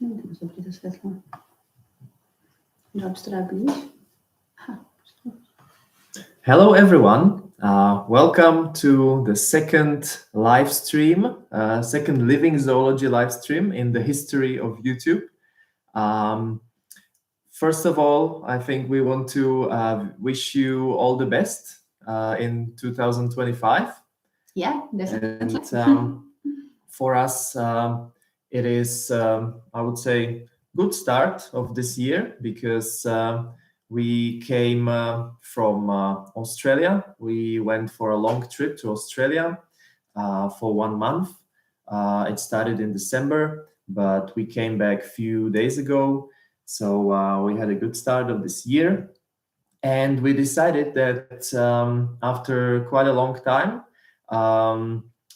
Nevím, co to světlo. Hello everyone, welcome to the second live stream, second Living Zoology live stream in the history of YouTube. First of all, I think we want to wish you all the best in 2025. Yeah, definitely. And for us, it is, I would say, good start of this year because we came from Australia. We went for a long trip to Australia for 1 month. It started in December, but we came back a few days ago. So we had a good start of this year. And we decided that after quite a long time,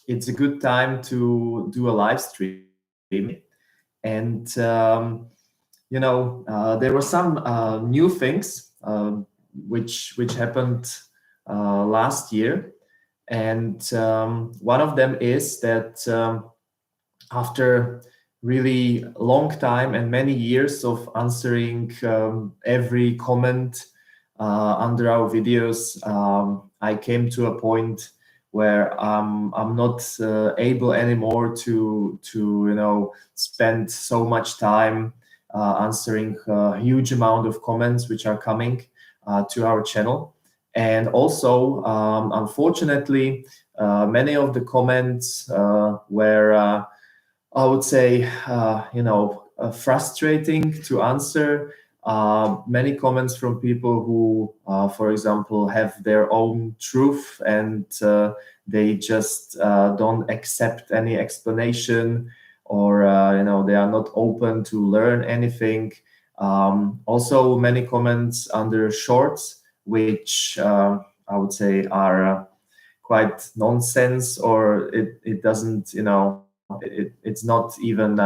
it's a good time to do a live stream. And there were some new things which happened last year, and one of them is that after really long time and many years of answering every comment under our videos, I came to a point where I'm not able anymore to spend so much time answering a huge amount of comments which are coming to our channel. And also, unfortunately, many of the comments were, I would say, frustrating to answer. Many comments from people who, for example, have their own truth and they just don't accept any explanation, or they are not open to learn anything. Also, many comments under shorts, which I would say are quite nonsense, or it doesn't, it's not even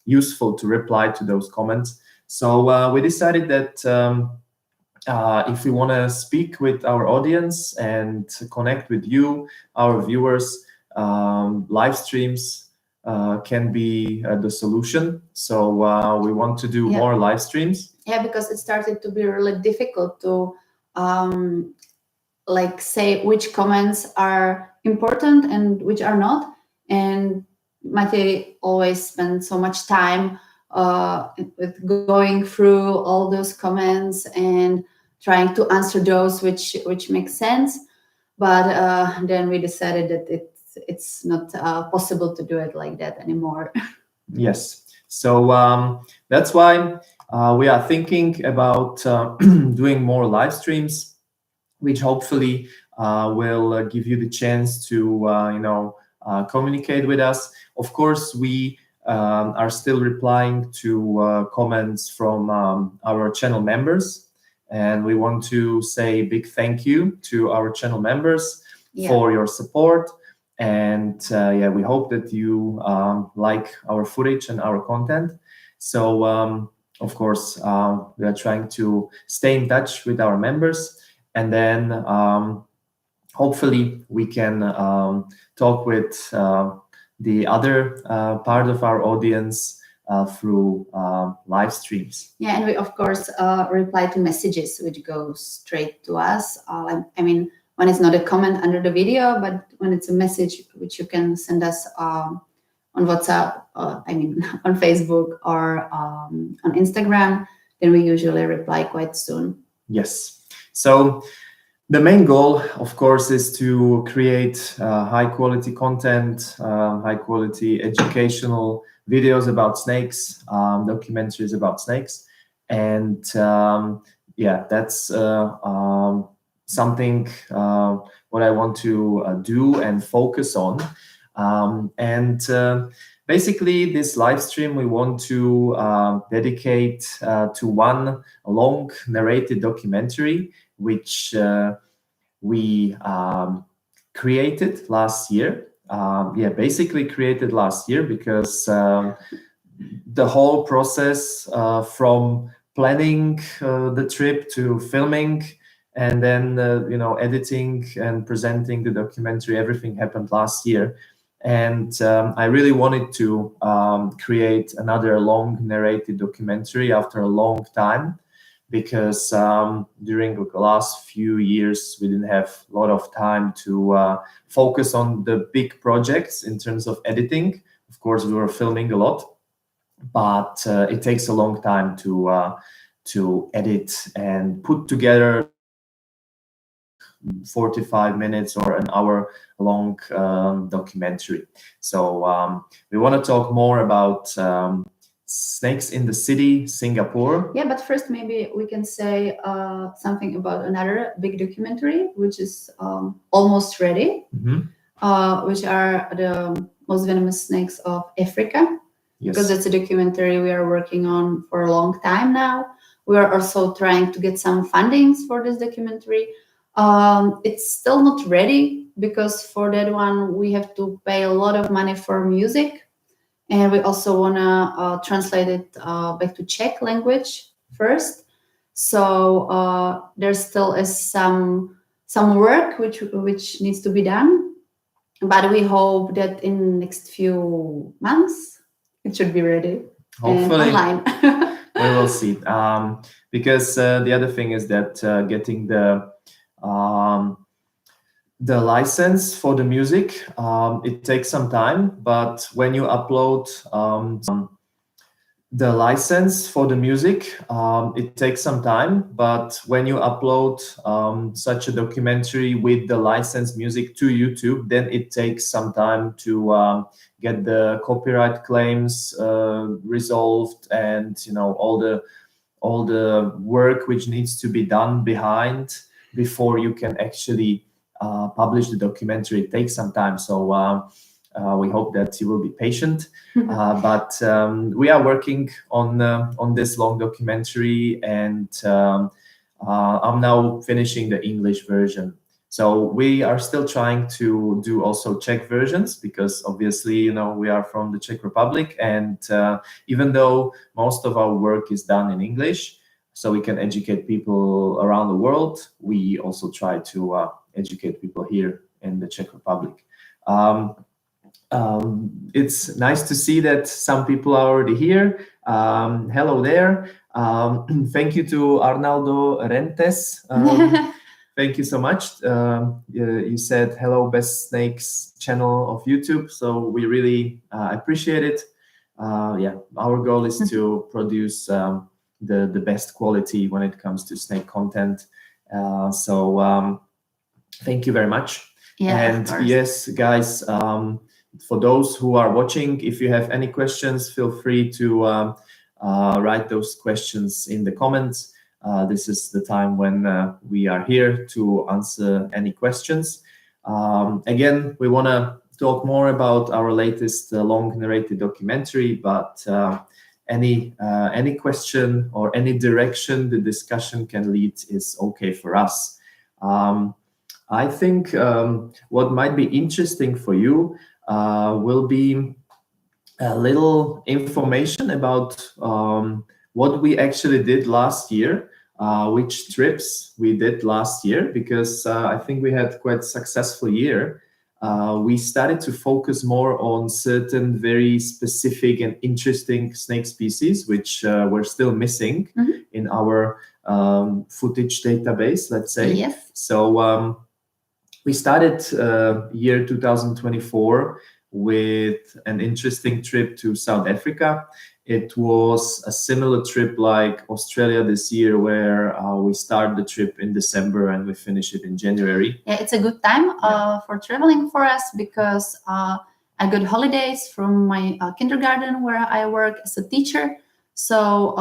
useful to reply to those comments. So we decided that if we want to speak with our audience and connect with you, our viewers, live streams can be the solution. So we want to do more live streams. Yeah, because it started to be really difficult to say which comments are important and which are not. And Matej always spent so much time with going through all those comments and trying to answer those which make sense. But then we decided that it's not possible to do it like that anymore. Yes. So that's why we are thinking about doing more live streams, which hopefully will give you the chance to communicate with us. Of course, we are still replying to comments from our channel members, and we want to say a big thank you to our channel members for your support. And we hope that you like our footage and our content. So of course, we are trying to stay in touch with our members, and then hopefully we can talk with the other part of our audience through live streams. Yeah, and we of course reply to messages which go straight to us. I mean, when it's not a comment under the video, but when it's a message which you can send us on WhatsApp, on Facebook or on Instagram, then we usually reply quite soon. Yes. So the main goal, of course, is to create high quality content, high quality educational videos about snakes, documentaries about snakes. And that's something what I want to do and focus on. Basically, this live stream we want to dedicate to one long narrated documentary, which we created last year. Basically created last year because the whole process from planning the trip to filming and then editing and presenting the documentary, everything happened last year. And I really wanted to create another long narrated documentary after a long time, because during the last few years we didn't have a lot of time to focus on the big projects in terms of editing. Of course, we were filming a lot, but it takes a long time to edit and put together 45 minutes or an hour long documentary. So we want to talk more about snakes in the city, Singapore. Yeah, but first maybe we can say something about another big documentary, which is almost ready, which are the most venomous snakes of Africa. Yes. Because it's a documentary we are working on for a long time now. We are also trying to get some fundings for this documentary. It's still not ready because for that one we have to pay a lot of money for music, and we also want to translate it back to Czech language first. So there still is some work which needs to be done, but we hope that in next few months it should be ready. Hopefully. And online. We will see. Because the other thing is that getting the license for the music, it takes some time. But when you upload the license for the music, it takes some time. But when you upload such a documentary with the licensed music to YouTube, then it takes some time to get the copyright claims resolved, and all the work which needs to be done behind before you can actually publish the documentary. It takes some time. So we hope that you will be patient. But we are working on this long documentary, and I'm now finishing the English version. So we are still trying to do also Czech versions, because obviously, we are from the Czech Republic, and even though most of our work is done in English, so we can educate people around the world, we also try to educate people here in the Czech Republic. It's nice to see that some people are already here. Hello there. Thank you to Arnaldo Rentes. Thank you so much. You said hello, Best Snakes channel of YouTube. So we really appreciate it. Yeah, our goal is to produce the best quality when it comes to snake content. So thank you very much. Yeah, and yes, guys, for those who are watching, if you have any questions, feel free to write those questions in the comments. This is the time when we are here to answer any questions. Again, we want to talk more about our latest long narrated documentary, but any question or any direction the discussion can lead is okay for us. I think what might be interesting for you will be a little information about what we actually did last year, which trips we did last year, because I think we had quite a successful year. We started to focus more on certain very specific and interesting snake species, which were still missing in our footage database, let's say. Yes. So we started year 2024 with an interesting trip to South Africa. It was a similar trip like Australia this year, where we start the trip in December and we finish it in January. Yeah, it's a good time for traveling for us, because I got holidays from my kindergarten where I work as a teacher. So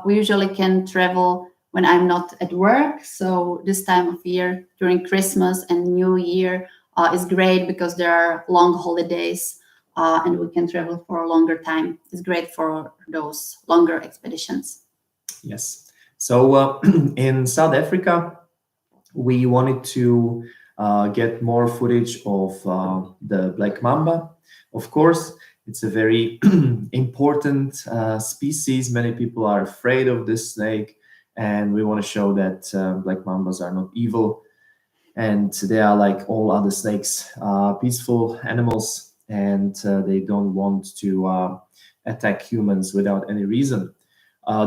we usually can travel when I'm not at work. So this time of year during Christmas and New Year is great, because there are long holidays and we can travel for a longer time. It's great for those longer expeditions. Yes. So in South Africa, we wanted to get more footage of the black mamba. Of course, it's a very important species. Many people are afraid of this snake, and we want to show that black mambas are not evil, and they are like all other snakes, peaceful animals. and they don't want to attack humans without any reason.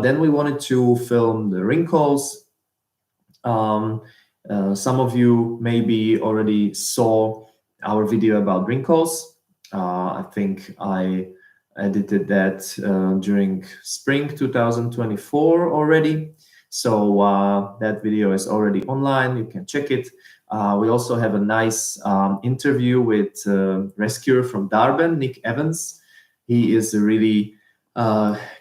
Then we wanted to film the wrinkles. Some of you maybe already saw our video about wrinkles. I think I edited that during spring 2024 already. So that video is already online. You can check it. We also have a nice interview with rescuer from Durban, Nick Evans. He is a really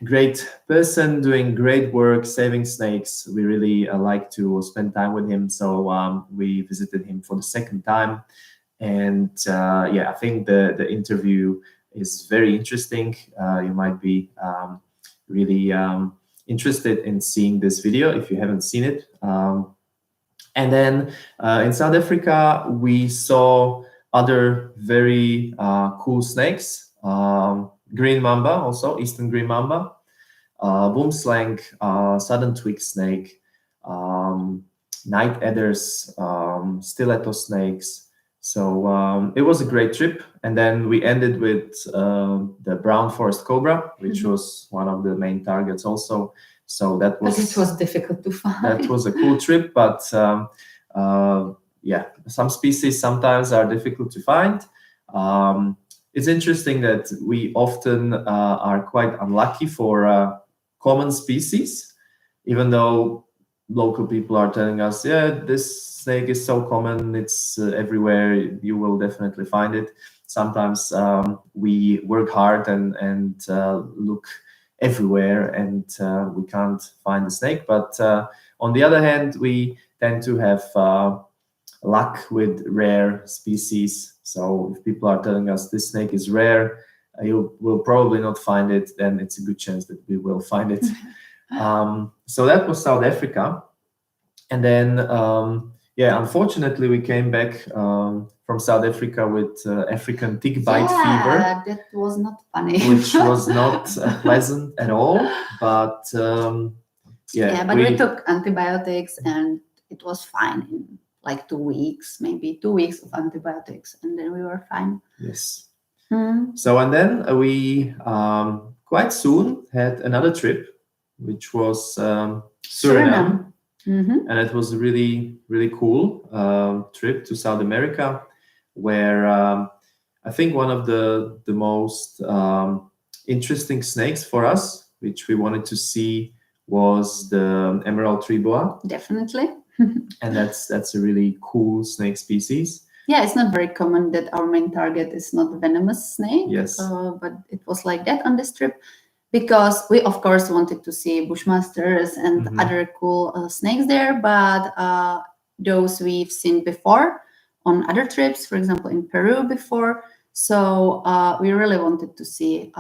great person doing great work saving snakes. We really like to spend time with him. So we visited him for the second time. And yeah, I think the interview is very interesting. You might be really interested in seeing this video if you haven't seen it. And then in South Africa, we saw other very cool snakes. Green mamba, also Eastern green mamba, boomslang, southern twig snake, night adders, stiletto snakes. So it was a great trip. And then we ended with the brown forest cobra, which was one of the main targets also. So that was, but it was difficult to find. That was a cool trip, but yeah, some species sometimes are difficult to find. It's interesting that we often are quite unlucky for common species, even though local people are telling us, yeah, this snake is so common, it's everywhere, you will definitely find it. Sometimes we work hard and look everywhere and we can't find the snake. But on the other hand, we tend to have luck with rare species. So if people are telling us this snake is rare, you will probably not find it, then it's a good chance that we will find it. So that was South Africa. And then, yeah, unfortunately, we came back from South Africa with African tick bite fever. That was not funny. Which was not pleasant at all. But yeah, but we took antibiotics and it was fine in like 2 weeks, maybe 2 weeks of antibiotics, and then we were fine. Yes. So, and then we quite soon had another trip, which was Suriname. And it was a really, really cool trip to South America, where I think one of the most interesting snakes for us, which we wanted to see, was the emerald tree boa. Definitely. And that's a really cool snake species. Yeah, it's not very common that our main target is not venomous snake. Yes. But it was like that on this trip, because we of course wanted to see bushmasters and other cool snakes there, but those we've seen before on other trips, for example in Peru before. So we really wanted to see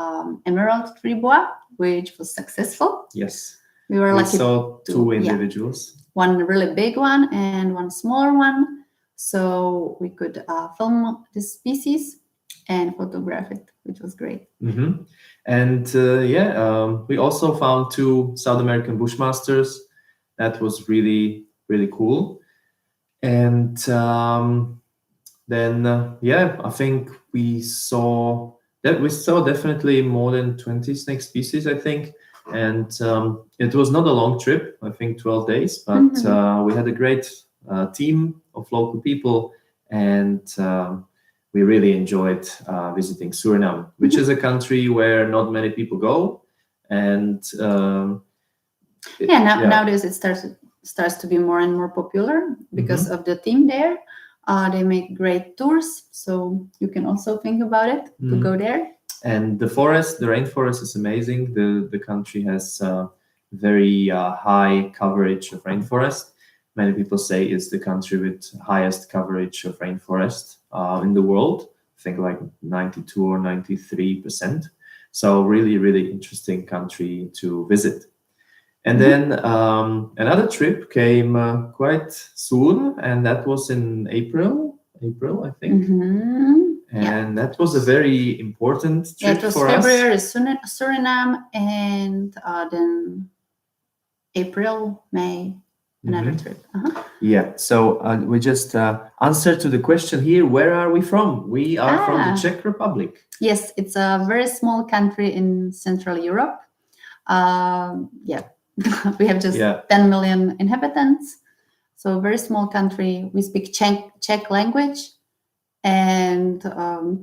emerald tree boa, which was successful. Yes. We were lucky. We saw two individuals. Yeah, one really big one and one smaller one. So we could film this species and photograph it, which was great. And yeah, we also found two South American bushmasters. That was really, really cool. And then yeah, I think we saw definitely more than 20 snake species, I think. And it was not a long trip, I think 12 days, but we had a great team of local people, and we really enjoyed visiting Suriname, which is a country where not many people go. And nowadays it starts to be more and more popular because of the team there. They make great tours, so you can also think about it to go there. And the rainforest is amazing. The country has very high coverage of rainforest. Many people say it's the country with highest coverage of rainforest in the world. I think like 92 or 93%. So really, really interesting country to visit. And then another trip came quite soon, and that was in April, I think. And that was a very important trip for us. It was February, Suriname, and then April, May. another Mhm. trip. Yeah, so we just answer to the question here. Where are we from? We are from the Ah. Czech Republic. Yes, it's a very small country in Central Europe. Yeah, we have just Yeah. 10 million inhabitants. So very small country. We speak Czech language, and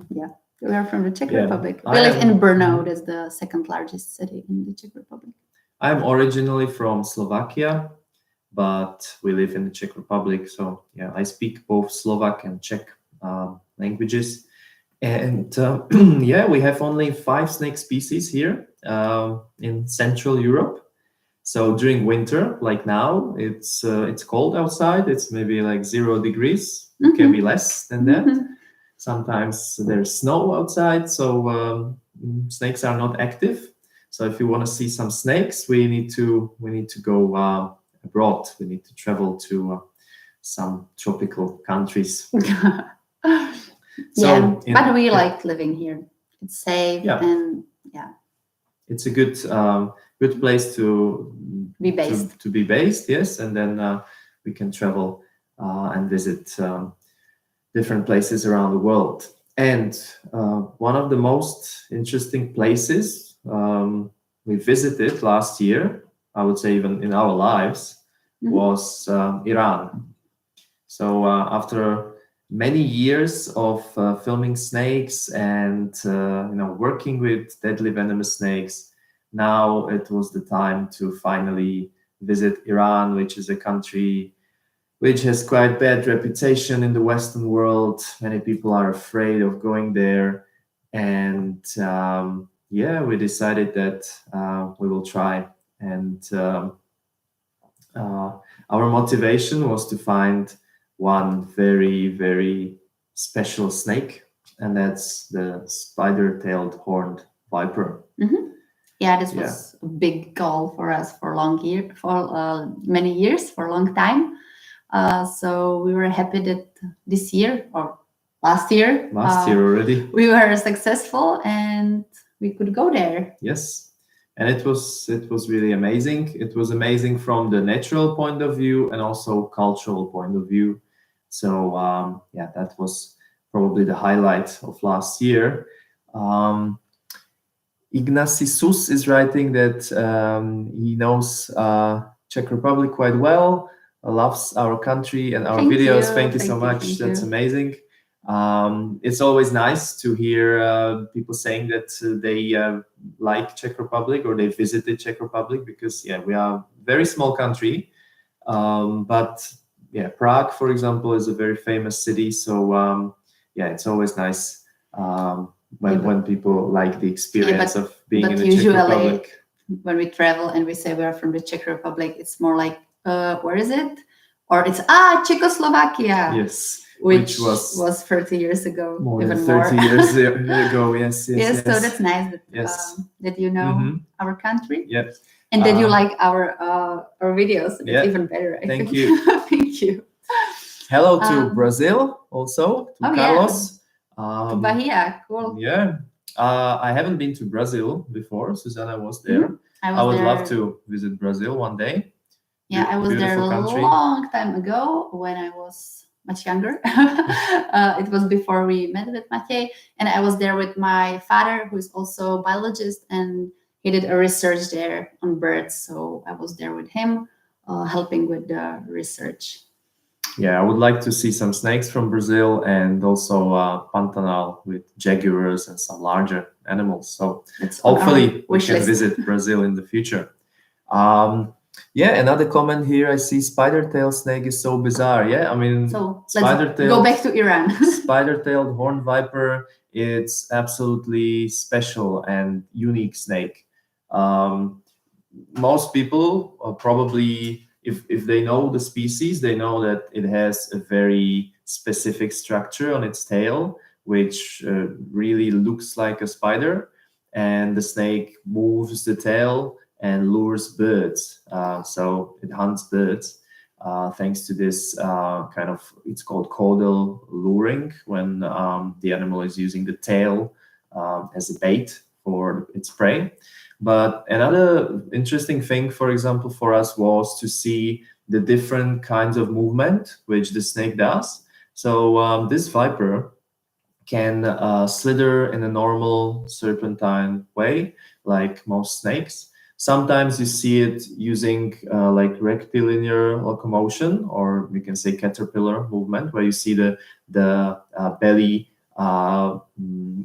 yeah, we are from the Czech Yeah, Republic. I We live in am- Brno, that's the second largest city in the Czech Republic. I'm originally from Slovakia, but we live in the Czech Republic. So yeah, I speak both Slovak and Czech languages. And yeah, we have only 5 snake species here in Central Europe. So during winter, like now, it's cold outside. It's maybe like 0 degrees. It can be less than that. Sometimes there's snow outside, so snakes are not active. So if you want to see some snakes, we need to go abroad. We need to travel to some tropical countries. Yeah, in- but we like living here. It's safe Yeah. and yeah, It's a good place to be based. to be based. Yes, and then we can travel and visit different places around the world. And one of the most interesting places we visited last year, I would say even in our lives, was Iran. So after many years of filming snakes and working with deadly venomous snakes, now it was the time to finally visit Iran, which is a country which has quite bad reputation in the Western world. Many people are afraid of going there, and yeah, we decided that we will try. And our motivation was to find one very, very special snake, and that's the spider-tailed horned viper. Yeah, this was a big goal for us for many years, for a long time. So we were happy that this year or last year already, we were successful and we could go there. Yes, and it was really amazing. It was amazing from the natural point of view and also cultural point of view. So yeah, that was probably the highlight of last year. Ignacy Sus is writing that he knows Czech Republic quite well, loves our country and our Thank videos. you, Thank you thank so you, much. thank That's you. amazing. It's always nice to hear people saying that they like Czech Republic or they visited Czech Republic, because yeah, we are a very small country. But yeah, Prague, for example, is a very famous city. So yeah, it's always nice when people like the experience of being in the Czech usually Republic. when we travel and we say we are from the Czech Republic, it's more like, where is it? Or it's Czechoslovakia. Yes, which was 30 years ago, more even than 30 more. years ago. Yes, Yes, so that's nice that Yes. that you know our country. Yes. And that you like our videos. It's Yeah. even better. I Thank think. you. Thank you. Hello to Brazil also, to Oh, Carlos. To Bahia, cool. Yeah. I haven't been to Brazil before. Susanna was there. I would love to visit Brazil one day. Yeah, I was there a country. long time ago when I was much younger. It was before we met with Matej, and I was there with my father, who is also a biologist, and he did a research there on birds. So I was there with him, helping with the research. Yeah, I would like to see some snakes from Brazil and also Pantanal with jaguars and some larger animals. So hopefully we can visit Brazil in the future. Yeah, another comment here. I see spider-tailed snake is so bizarre. Yeah, I mean, so let's go back to Iran. Spider-tailed horned viper. It's absolutely special and unique snake. Most people probably, if they know the species, they know that it has a very specific structure on its tail, which really looks like a spider, and the snake moves the tail and lures birds. So it hunts birds thanks to this kind of, it's called caudal luring, when the animal is using the tail as a bait for its prey. But another interesting thing, for example, for us was to see the different kinds of movement which the snake does. So this viper can slither in a normal serpentine way, like most snakes. Sometimes you see it using like rectilinear locomotion, or we can say caterpillar movement, where you see the belly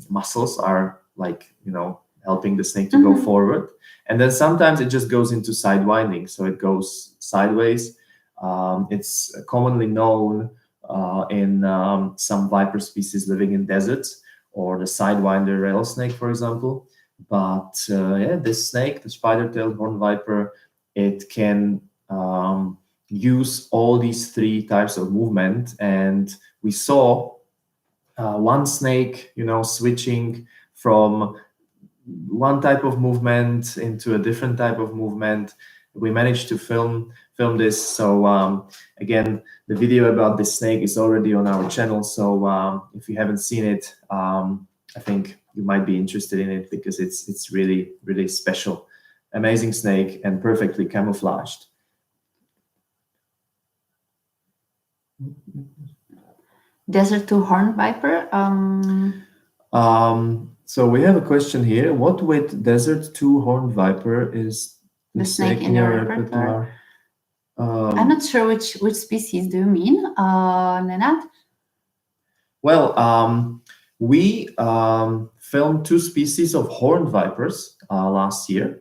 muscles are like, you know, helping the snake to go forward. And then sometimes it just goes into side winding, so it goes sideways. It's commonly known in some viper species living in deserts, or the sidewinder rattlesnake, for example. But yeah, this snake, the spider-tailed horned viper, it can use all these three types of movement. And we saw one snake, you know, switching from one type of movement into a different type of movement. We managed to film this. So again, the video about this snake is already on our channel. So if you haven't seen it, I think you might be interested in it, because it's really, really special, amazing snake, and perfectly camouflaged. Desert to horned viper. So we have a question here. What with desert two horned viper is The snake in your repertoire? I'm not sure which species do you mean, Nenad? Well, we filmed two species of horned vipers last year,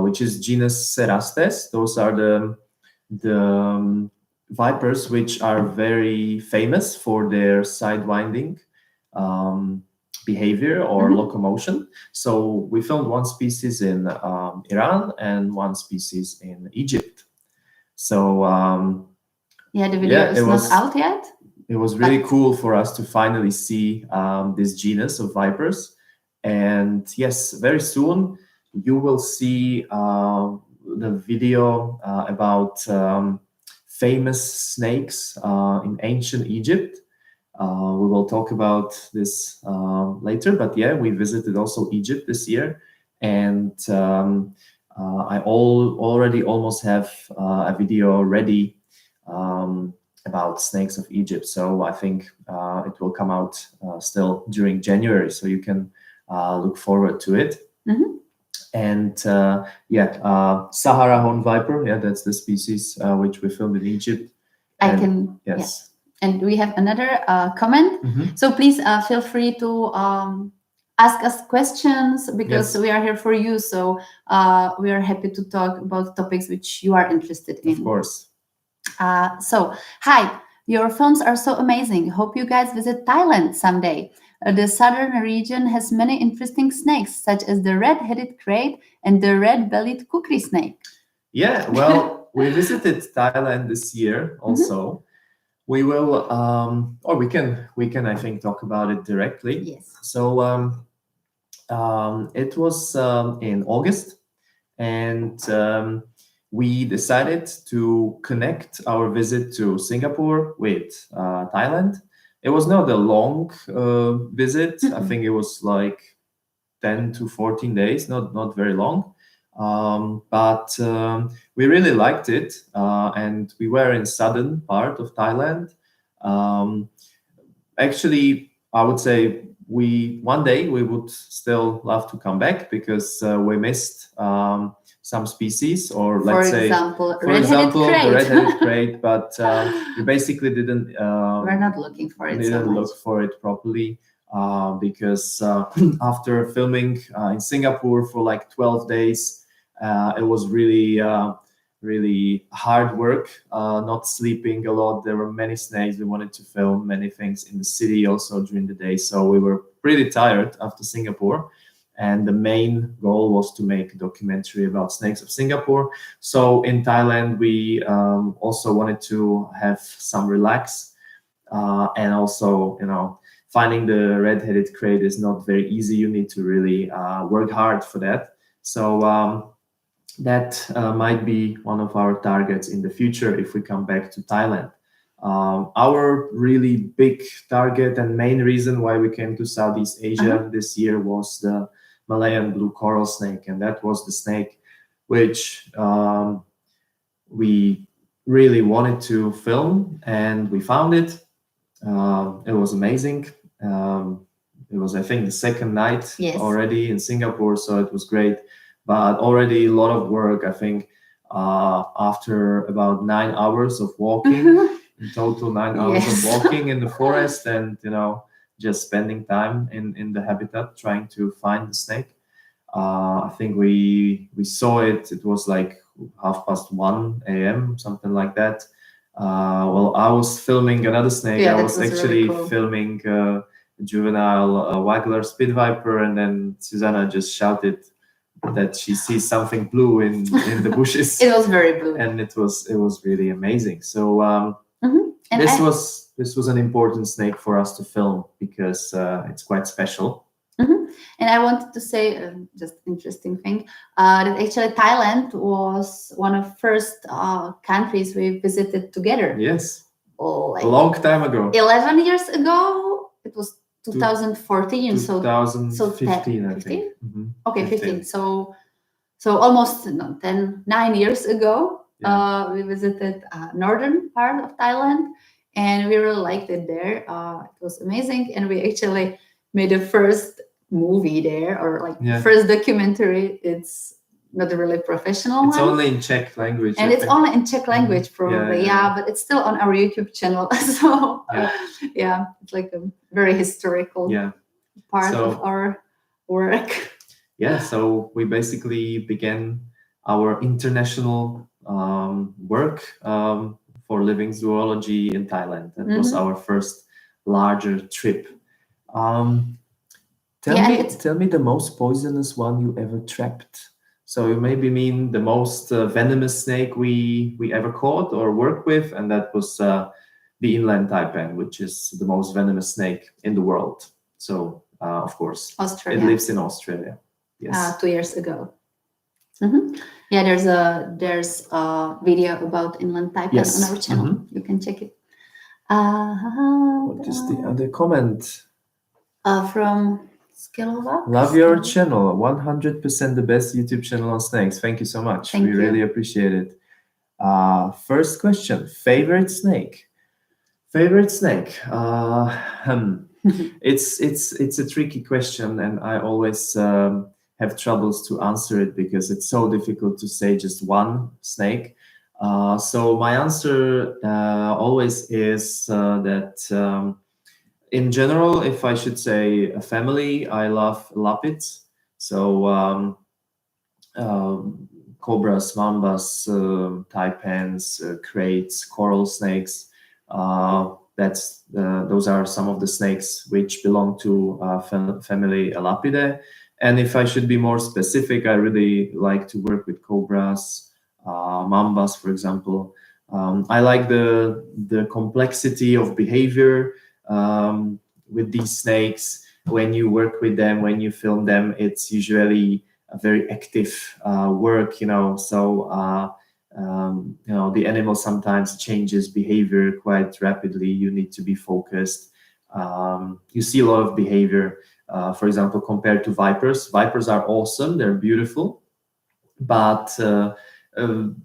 which is genus Cerastes. Those are the vipers which are very famous for their sidewinding behavior or locomotion. So we filmed one species in Iran and one species in Egypt. So yeah, the video is not out yet. It was really cool for us to finally see this genus of vipers. And yes, very soon you will see the video about famous snakes in ancient Egypt. We will talk about this later, but yeah, we visited also Egypt this year, and I already almost have a video ready about snakes of Egypt. So I think it will come out still during January, so you can look forward to it. And Sahara horned viper, yeah, that's the species which we filmed in Egypt. Yes. Yeah. And we have another comment. So please feel free to ask us questions, because we are here for you. So we are happy to talk about topics which you are interested in. Of course. So, hi, your films are so amazing. Hope you guys visit Thailand someday. The southern region has many interesting snakes, such as the red-headed crate and the red-bellied kukri snake. Yeah, well, we visited Thailand this year also. We will, or we can, I think, talk about it directly. Yes. So it was in August, and we decided to connect our visit to Singapore with Thailand. It was not a long visit. I think it was like 10 to 14 days, not very long. But we really liked it, and we were in southern part of Thailand. Actually, I would say one day we would still love to come back, because we missed some species, or let's say, for example, the red-headed crate, but we basically didn't. We're not looking for it. Didn't look for it properly. Because after filming in Singapore for like 12 days, it was really, really hard work, not sleeping a lot. There were many snakes. We wanted to film many things in the city also during the day. So we were pretty tired after Singapore. And the main goal was to make a documentary about snakes of Singapore. So in Thailand, we also wanted to have some relax. And also, you know, finding the red-headed crate is not very easy. You need to really work hard for that. So that might be one of our targets in the future if we come back to Thailand. Our really big target and main reason why we came to Southeast Asia this year was the Malayan blue coral snake. And that was the snake which we really wanted to film, and we found it. It was amazing. It was, I think, the second night Yes. already in Singapore, so it was great. But already a lot of work. I think after about 9 hours of walking, in total 9 hours Yes. of walking in the forest, and just spending time in the habitat trying to find the snake. I think we saw it. It was like 1:30 a.m., something like that. Well, I was filming another snake. Yeah, I that was was actually really cool. filming juvenile Waggler Spit Viper, and then Susanna just shouted that she sees something blue in the bushes, It was very blue. and it was really amazing. So And this was an important snake for us to film because it's quite special. And I wanted to say just interesting thing that actually Thailand was one of first countries we visited together. Yes, Like a long time ago. 11 years ago. It was 2014. So 2015, I 15? think. Mhm. Okay, 15. So almost 9 years ago, Yeah. we visited northern part of Thailand, and we really liked it there. It was amazing, and we actually made the first movie there, or like Yeah. first documentary. It's not a really professional It's one, only in Czech language. and I it's think. only in Czech language, probably. Yeah. But it's still on our YouTube channel. So Yeah. it's like a very historical part of our work. Yeah, so we basically began our international work for living zoology in Thailand. That was our first larger trip. Tell me the most poisonous one you ever trapped. So you maybe mean the most venomous snake we ever caught or worked with, and that was the inland taipan, which is the most venomous snake in the world. So of course, Australia. It lives in Australia. Yes. 2 years ago. Yeah, there's a video about inland taipan on our channel. You can check it. What is the other comment? From Skillbox. Love your channel. 100% the best YouTube channel on snakes. Thank you so much. Thank you. Really appreciate it. First question: favorite snake. Favorite snake. It's a tricky question, and I always have troubles to answer it because it's so difficult to say just one snake. So my answer always is that in general, if I should say a family, I love lapids. So cobras, mambas, taipans, kraits, coral snakes. Those are some of the snakes which belong to family Elapidae. And if I should be more specific, I really like to work with cobras, mambas, for example. I like the complexity of behavior with these snakes. When you work with them, when you film them, it's usually a very active work, so the animal sometimes changes behavior quite rapidly. You need to be focused. You see a lot of behavior, for example, compared to vipers. Vipers are awesome, they're beautiful, but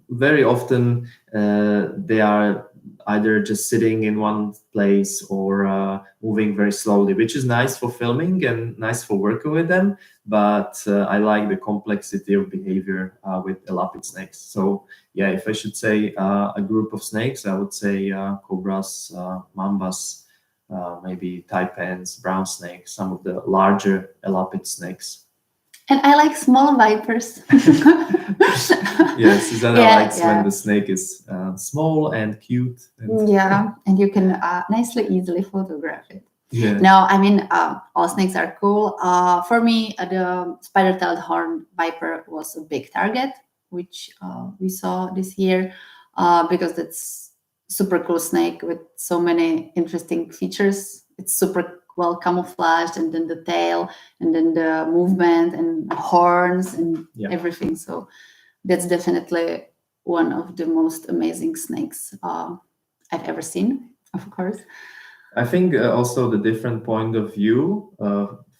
very often they are either just sitting in one place or moving very slowly, which is nice for filming and nice for working with them. But I like the complexity of behavior with elapid snakes. So yeah, if I should say a group of snakes, I would say cobras, mambas, maybe taipans, brown snakes, some of the larger elapid snakes. And I like small vipers. Yeah, Susanna likes when the snake is small and cute. And you can nicely, easily photograph it. Yeah. No, I mean, all snakes are cool. For me, the spider-tailed horned viper was a big target, which we saw this year because it's super cool snake with so many interesting features. It's super well camouflaged, and then the tail, and then the movement and horns and everything. So that's definitely one of the most amazing snakes I've ever seen, of course. I think also the different point of view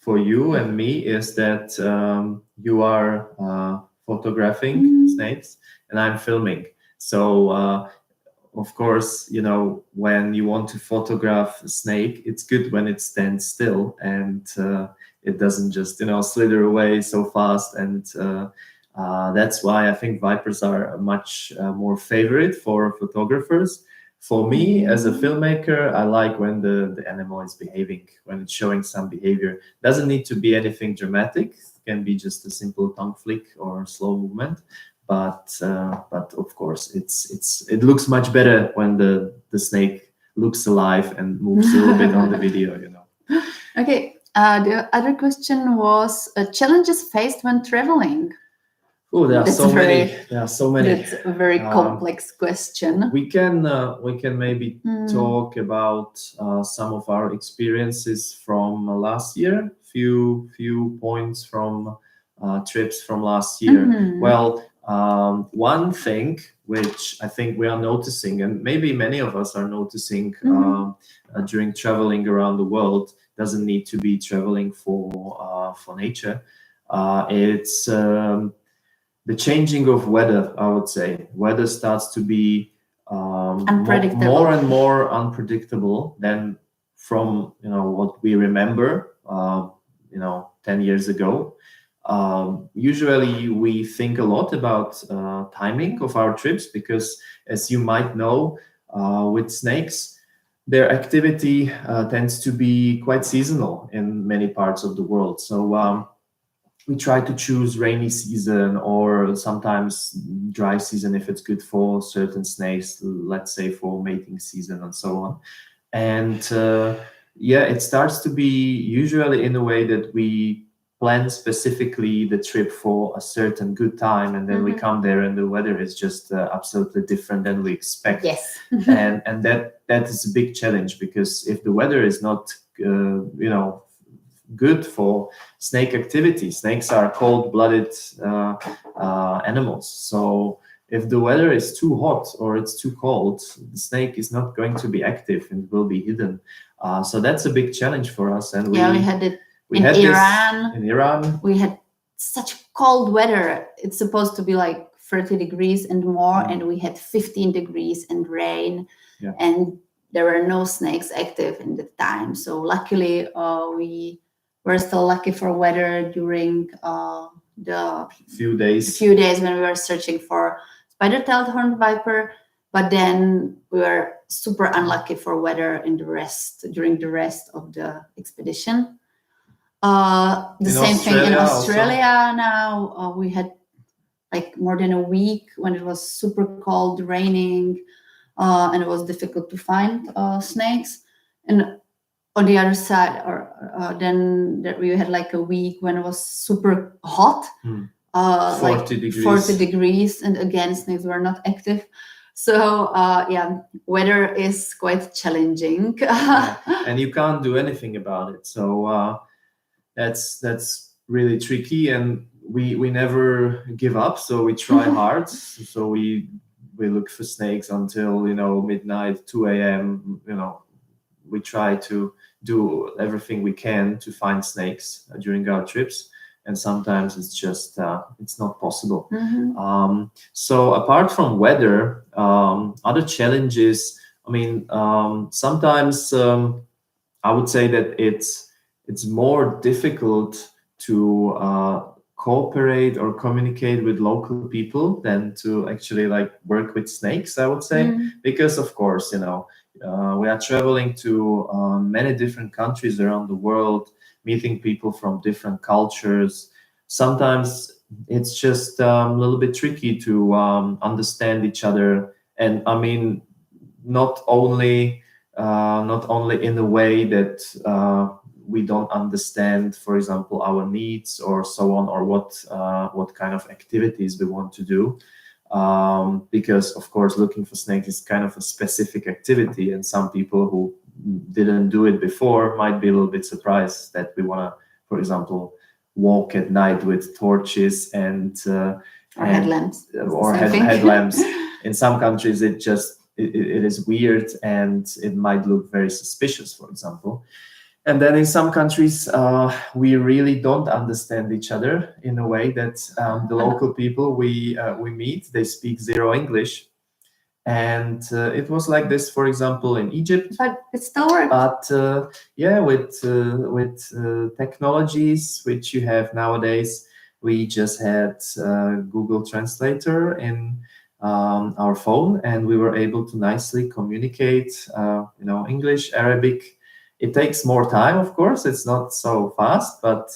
for you and me is that you are photographing snakes and I'm filming. So of course, when you want to photograph a snake, it's good when it stands still and it doesn't just, slither away so fast. And that's why I think vipers are much more favorite for photographers. For me, as a filmmaker, I like when the animal is behaving, when it's showing some behavior. Doesn't need to be anything dramatic. It can be just a simple tongue flick or slow movement. But of course, it looks much better when the snake looks alive and moves a little bit on the video. Okay. The other question was challenges faced when traveling. Oh, there are That's so very- many. There are so many. That's a very complex question. We can maybe talk about some of our experiences from last year. Few points from trips from last year. Well, one thing which I think we are noticing, and maybe many of us are noticing during traveling around the world, doesn't need to be traveling for nature. It's the changing of weather. I would say weather starts to be Unpredictable. more and more unpredictable than from what we remember 10 years ago. Usually we think a lot about timing of our trips because, as you might know, with snakes, their activity tends to be quite seasonal in many parts of the world. So we try to choose rainy season or sometimes dry season if it's good for certain snakes, let's say for mating season and so on. And it starts to be usually in a way that we plan specifically the trip for a certain good time, and then we come there and the weather is just absolutely different than we expect. Yes. and that is a big challenge, because if the weather is not good for snake activity, snakes are cold-blooded animals, so if the weather is too hot or it's too cold, the snake is not going to be active and will be hidden. So that's a big challenge for us. And we had it in Iran. We had such cold weather. It's supposed to be like 30 degrees and more, and we had 15 degrees and rain, and there were no snakes active in the time. So luckily, we were still lucky for weather during the few days when we were searching for spider-tailed horned viper. But then we were super unlucky for weather during the rest of the expedition. The same thing in Australia now. We had like more than a week when it was super cold, raining, and it was difficult to find snakes. And on the other side, then we had like a week when it was super hot, 40 degrees, and again, snakes were not active. So weather is quite challenging. And you can't do anything about it. So that's really tricky, and we never give up. So we try hard. So we look for snakes until midnight, 2 a.m. We try to do everything we can to find snakes during our trips, and sometimes it's just it's not possible. So apart from weather, other challenges, sometimes I would say that it's more difficult to cooperate or communicate with local people than to actually work with snakes, I would say. Because of course, we are traveling to many different countries around the world, meeting people from different cultures. Sometimes it's just a little bit tricky to understand each other, and not only in a way that we don't understand, for example, our needs or so on, or what kind of activities we want to do. Because of course, looking for snakes is kind of a specific activity, and some people who didn't do it before might be a little bit surprised that we want to, for example, walk at night with torches and headlamps. Or headlamps. In some countries, it is weird and it might look very suspicious, for example. And then in some countries, we really don't understand each other in a way that the local people we meet, they speak zero English. And it was like this, for example, in Egypt. But it still works. But yeah, with technologies which you have nowadays, we just had Google Translator in our phone, and we were able to nicely communicate. English, Arabic. It takes more time, of course. It's not so fast, but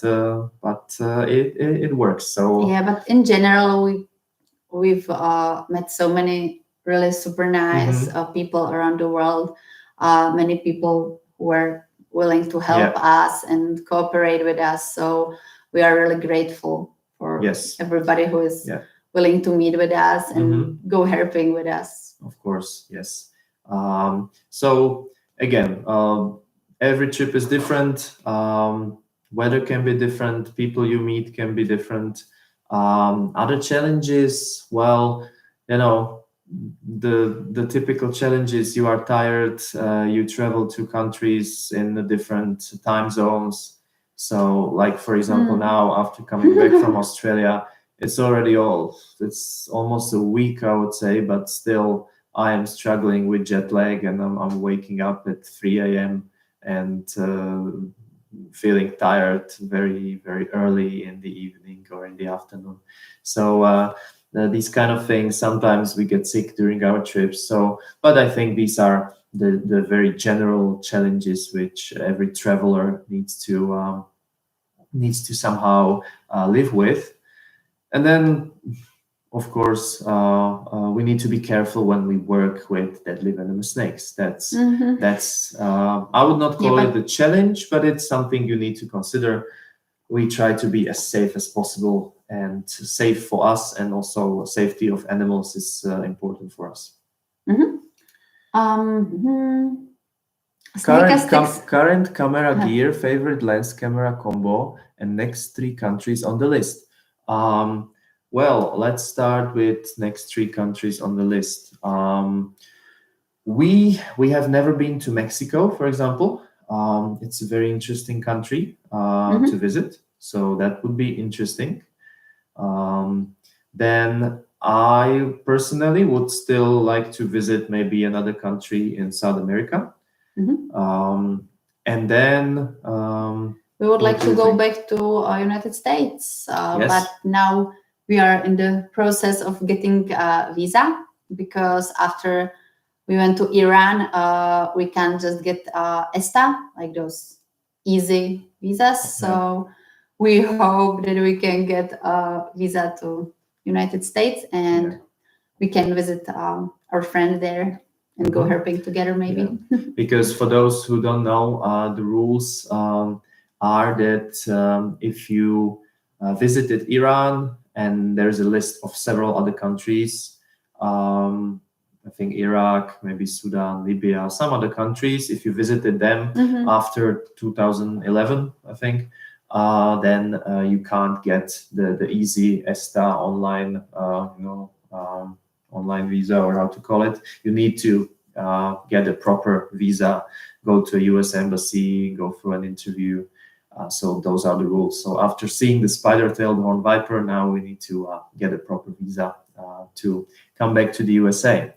it works. So Yeah, but in general, we've met so many really super nice people around the world. Many people who are willing to help us and cooperate with us. So we are really grateful for everybody who is willing to meet with us and go helping with us. Of course, yes. So again, every trip is different. Weather can be different. People you meet can be different. Other challenges, well, the typical challenges: you are tired, you travel to countries in the different time zones. So, like for example, now after coming back from Australia, it's almost a week, I would say, but still I am struggling with jet lag, and I'm waking up at 3 a.m. and feeling tired very, very early in the evening or in the afternoon. So these kind of things, sometimes we get sick during our trips. So, but I think these are the very general challenges which every traveler needs to somehow live with. And then, of course, we need to be careful when we work with deadly venomous snakes. That's I would not call it a challenge, but it's something you need to consider. We try to be as safe as possible, and safe for us, and also safety of animals is important for us. Current camera gear, favorite lens camera combo, and next 3 countries on the list. Well, let's start with next 3 countries on the list. We have never been to Mexico, for example. It's a very interesting country to visit, so that would be interesting. Then I personally would still like to visit maybe another country in South America. And then we would like to go back to United States, but now we are in the process of getting a visa, because after we went to Iran, we can just get ESTA, like those easy visas. So we hope that we can get a visa to United States, and we can visit our friend there and go herping together, maybe. Because for those who don't know, the rules are that if you visited Iran, and there's a list of several other countries, I think Iraq, maybe Sudan, Libya, some other countries, if you visited them after 2011, I think, then you can't get the easy ESTA online, online visa, or how to call it. You need to get a proper visa, go to a US embassy, go through an interview. So those are the rules. So after seeing the spider-tailed horned viper, now we need to get a proper visa to come back to the USA.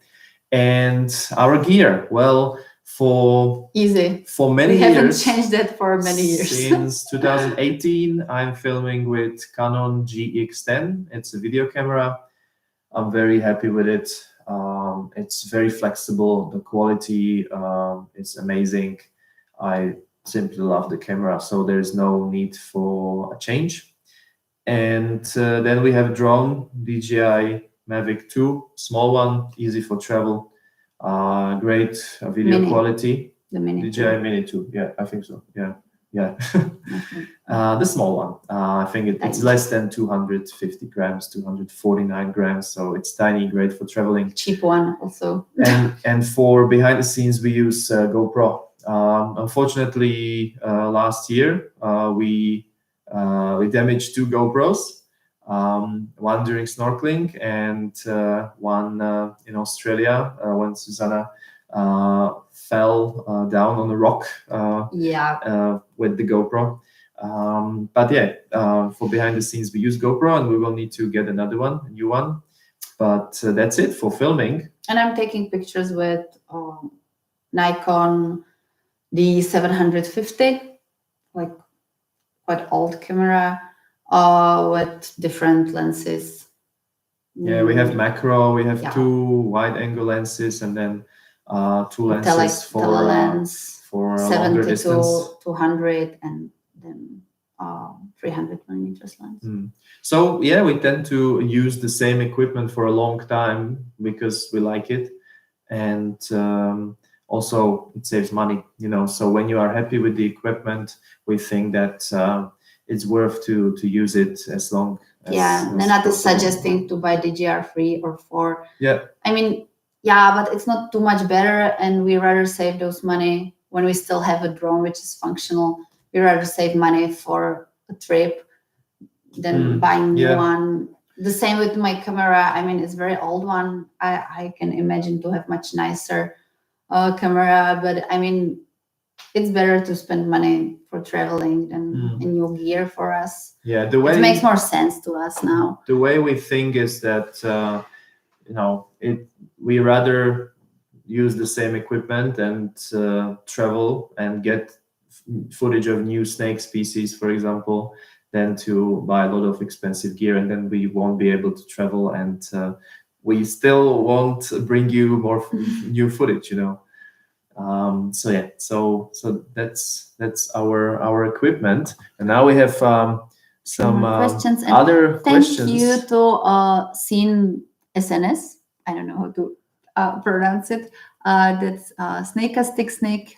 And our gear, well, for many years. We haven't changed that for many years. Since 2018, I'm filming with Canon GX10. It's a video camera. I'm very happy with it. It's very flexible. The quality is amazing. I simply love the camera, so there's no need for a change. And then we have drone, DJI Mavic 2, small one, easy for travel, great video quality. The Mini DJI 2. Mini 2, yeah, I think so. Yeah. The small one, I think it's less than 250 grams, 249 grams, so it's tiny, great for traveling. Cheap one also. And for behind the scenes, we use GoPro. Unfortunately, last year we damaged 2 GoPros, one during snorkeling and one in Australia when Susanna fell down on a rock with the GoPro. But for behind the scenes, we use GoPro, and we will need to get another one, a new one. But that's it for filming. And I'm taking pictures with Nikon D750, like quite old camera, with different lenses. Yeah, we have macro, we have Yeah. 2 wide-angle lenses, and then 2 lenses Telelens, for a longer 70 distance. to 200, and then 300 millimeters lens. So yeah, we tend to use the same equipment for a long time because we like it, and also it saves money, so when you are happy with the equipment, we think that it's worth to use it as long as Nenad is possible. suggesting to buy DGR3 or 4. Yeah. I mean, yeah, but it's not too much better, and we rather save those money when we still have a drone which is functional. We rather save money for a trip than buying new one. The same with my camera. I mean, it's very old one. I can imagine to have much nicer camera, but I mean, it's better to spend money for traveling than a new gear for us. Yeah, it makes more sense to us now. The way we think is that we rather use the same equipment and travel and get footage of new snake species, for example, than to buy a lot of expensive gear, and then we won't be able to travel, and we still won't bring you more new footage, so yeah, so that's our equipment, and now we have some questions. And other questions. Thank you to Sin SNS. I don't know how to pronounce it. That's Snakeastic Snake.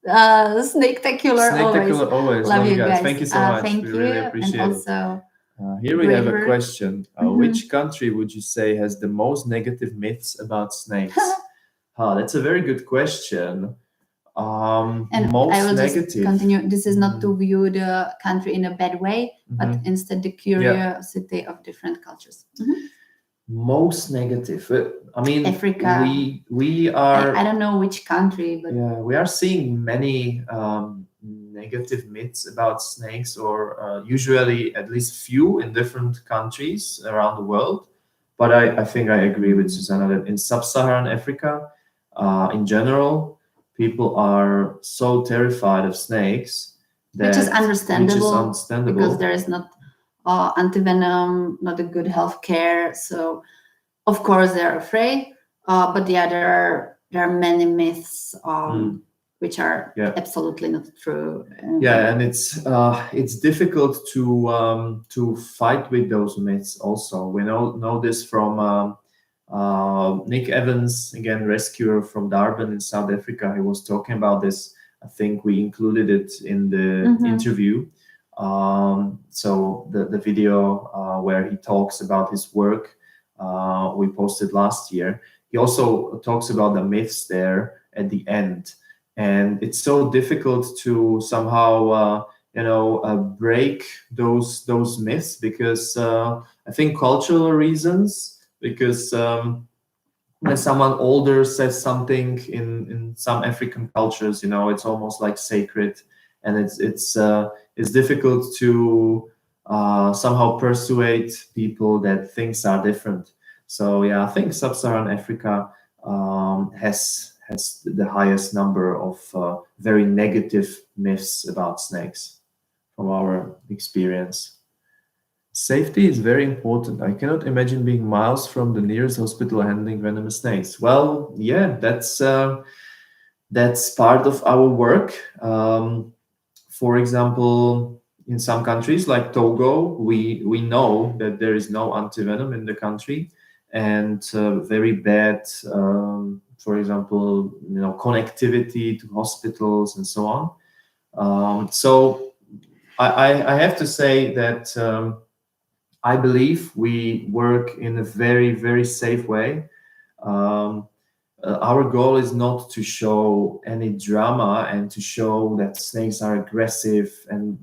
Snaketacular always. Love you guys. Thank you so much. Thank we you. really appreciate and it. Also, here we have a question. Which country would you say has the most negative myths about snakes? That's a very good question. And most I will negative. just continue. This is not to view the country in a bad way, but instead the curiosity of different cultures. Most negative. I mean, Africa. We are. I don't know which country, but yeah, we are seeing many negative myths about snakes, or usually at least few in different countries around the world. But I think I agree with Susanna that in sub-Saharan Africa, in general, people are so terrified of snakes which is understandable because there is not anti-venom, not a good health care. So of course they're afraid, but there are many myths which are absolutely not true. And it's difficult to fight with those myths. Also, we know this from Nick Evans, again, rescuer from Durban in South Africa. He was talking about this. I think we included it in the interview. So the video where he talks about his work, we posted last year. He also talks about the myths there at the end, and it's so difficult to somehow break those myths because I think cultural reasons. Because when someone older says something in some African cultures, it's almost like sacred, and it's difficult to somehow persuade people that things are different. So yeah, I think sub-Saharan Africa has the highest number of very negative myths about snakes from our experience. Safety is very important. I cannot imagine being miles from the nearest hospital handling venomous snakes. Well, yeah, that's part of our work. For example, in some countries like Togo, we know that there is no antivenom in the country, and very bad, for example, connectivity to hospitals and so on. So I have to say that. I believe we work in a very, very safe way. Our goal is not to show any drama and to show that snakes are aggressive and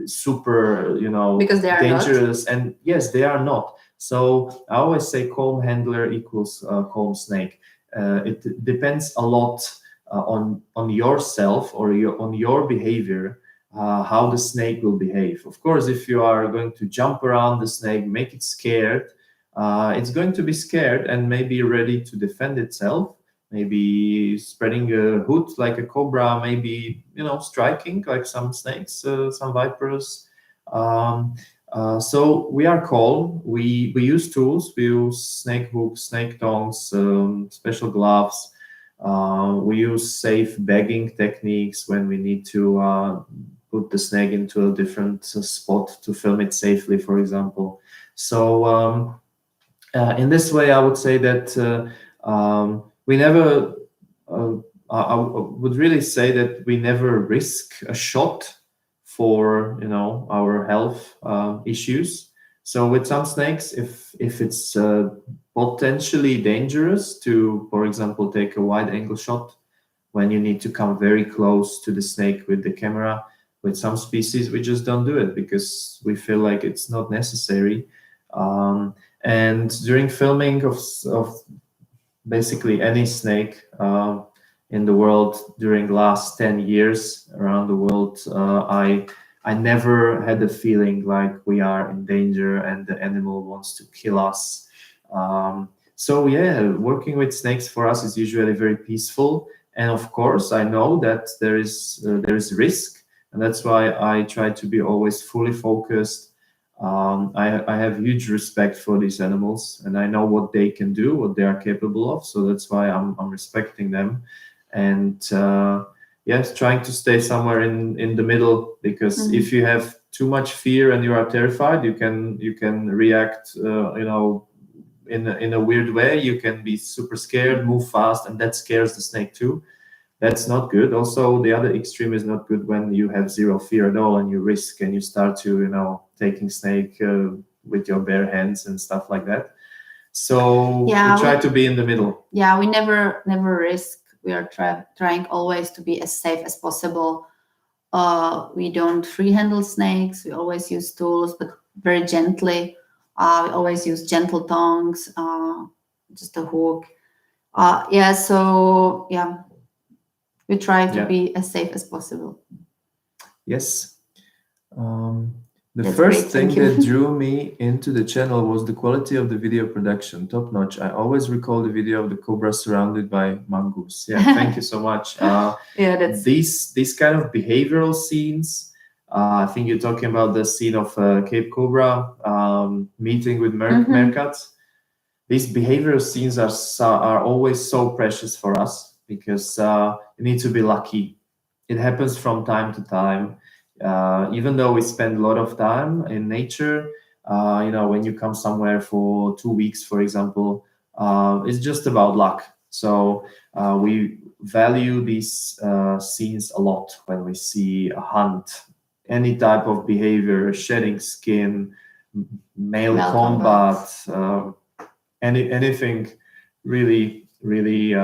super, because they are dangerous. not. And yes, they are not. So I always say calm handler equals calm snake. It depends a lot on yourself or on your behavior. How the snake will behave. Of course, if you are going to jump around the snake, make it scared, it's going to be scared and maybe ready to defend itself, maybe spreading a hood like a cobra, maybe, striking like some snakes, some vipers. Um, so we are calm. We use tools. We use snake hooks, snake tongs, special gloves. We use safe bagging techniques when we need to put the snake into a different spot to film it safely, for example. So in this way, I would say that we never. I would really say that we never risk a shot for our health issues. So with some snakes, if it's potentially dangerous to, for example, take a wide angle shot when you need to come very close to the snake with the camera. With some species, we just don't do it because we feel like it's not necessary. And during filming of basically any snake in the world during the last 10 years around the world, I never had the feeling like we are in danger and the animal wants to kill us. So yeah, working with snakes for us is usually very peaceful. And of course, I know that there is risk, and that's why I try to be always fully focused. I have huge respect for these animals, and I know what they can do, what they are capable of. So that's why I'm respecting them, and yes, trying to stay somewhere in the middle. Because if you have too much fear and you are terrified, you can react, in a weird way. You can be super scared, move fast, and that scares the snake too. That's not good. Also, the other extreme is not good when you have zero fear at all and you risk and you start to, taking snake with your bare hands and stuff like that. So we try to be in the middle. Yeah, we never risk. We are trying always to be as safe as possible. We don't free handle snakes. We always use tools, but very gently. We always use gentle tongs, just a hook. So we try to be as safe as possible. Yes. The That's first great, thing thank you. that drew me into the channel was the quality of the video production, top notch. I always recall the video of the cobra surrounded by mongoose. Yeah, thank you so much. That's these kind of behavioral scenes. I think you're talking about the scene of Cape Cobra meeting with meerkats. These behavioral scenes are always so precious for us because you need to be lucky. It happens from time to time. Even though we spend a lot of time in nature, when you come somewhere for 2 weeks, for example, it's just about luck. So we value these scenes a lot when we see a hunt, any type of behavior, shedding skin, male combat, anything really, really,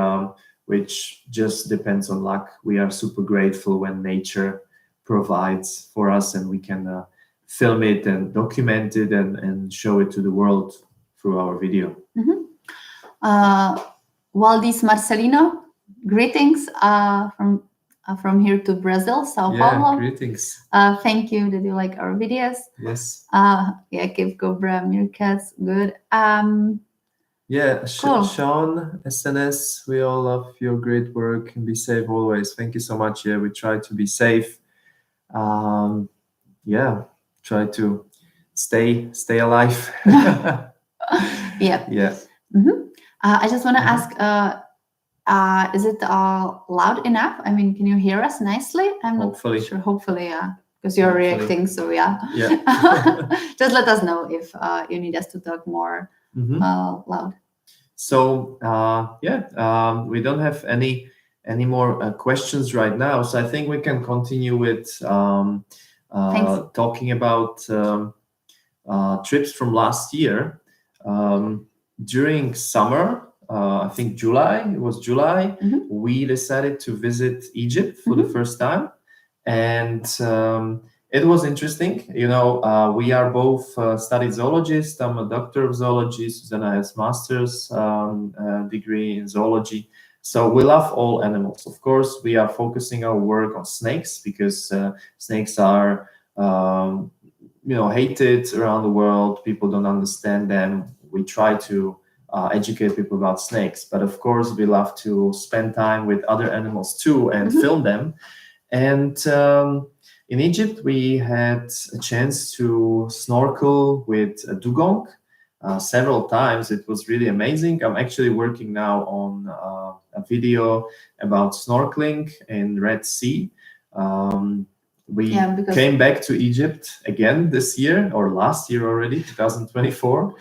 which just depends on luck. We are super grateful when nature provides for us and we can film it and document it and show it to the world through our video. Valdis Marcelino, greetings from here to Brazil, Sao Paulo. Greetings. Thank you that you like our videos. Yes. Cape Cobra, meerkats, good. Cool. Sean, SNS, we all love your great work and be safe always. Thank you so much. Yeah, we try to be safe. Try to stay alive. Yeah. I just want to ask, is it loud enough? I mean, can you hear us nicely? I'm Hopefully. not sure. Hopefully, because you're reacting. So yeah. Just let us know if you need us to talk more loud. So we don't have any more questions right now. So I think we can continue with talking about trips from last year. During summer, I think July, we decided to visit Egypt for the first time. And it was interesting. We are both studied zoologists. I'm a doctor of zoology. Susanna has master's degree in zoology. So we love all animals. Of course, we are focusing our work on snakes because snakes are hated around the world. People don't understand them. we try to educate people about snakes. But of course, we love to spend time with other animals too and film them. And in Egypt, we had a chance to snorkel with a dugong several times. It was really amazing. I'm actually working now on a video about snorkeling in Red Sea. We came back to Egypt again this year, or last year already, 2024.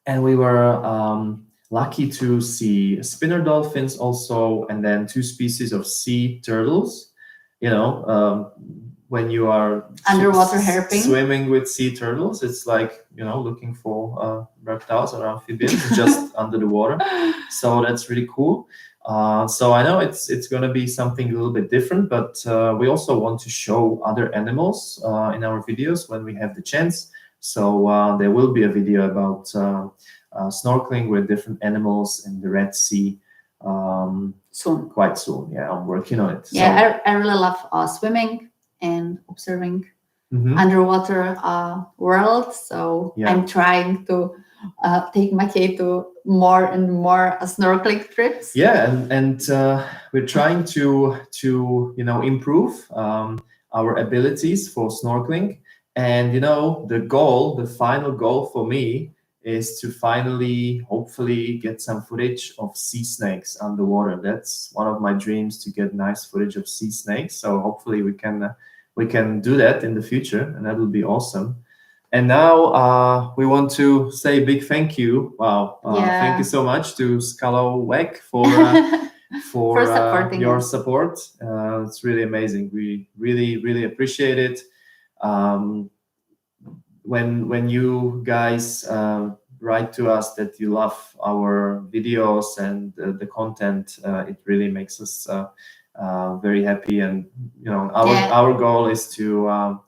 And we were lucky to see spinner dolphins also, and then 2 species of sea turtles. You know, when you are underwater hairpin swimming with sea turtles, it's like, you know, looking for reptiles or amphibians just under the water. So that's really cool. So I know it's going to be something a little bit different, but we also want to show other animals in our videos when we have the chance. So there will be a video about snorkeling with different animals in the Red Sea soon. Quite soon. Yeah, I'm working on it. Yeah, I really love swimming and observing underwater world. So I'm trying to take Maciej to more and more snorkeling trips. Yeah, and we're trying to improve our abilities for snorkeling. And the final goal for me is to finally, hopefully, get some footage of sea snakes underwater. That's one of my dreams, to get nice footage of sea snakes. So hopefully we can do that in the future, and that would be awesome. And now we want to say a big thank you. Wow, thank you so much to Scalawag for supporting your support. It's really amazing. We really appreciate it. When you guys write to us that you love our videos and the content, it really makes us very happy. And our goal is to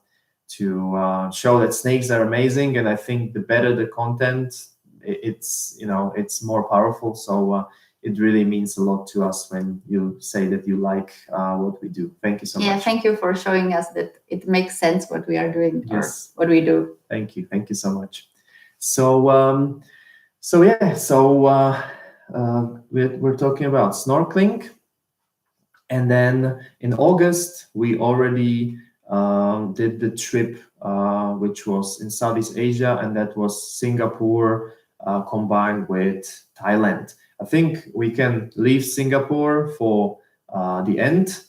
show that snakes are amazing. And I think the better the content, it's more powerful. So it really means a lot to us when you say that you like what we do. Thank you so much. Yeah, thank you for showing us that it makes sense what we are doing. Yes. Or what we do. Thank you so much. So we're talking about snorkeling, and then in August we already did the trip which was in Southeast Asia, and that was Singapore combined with Thailand. I think we can leave Singapore for the end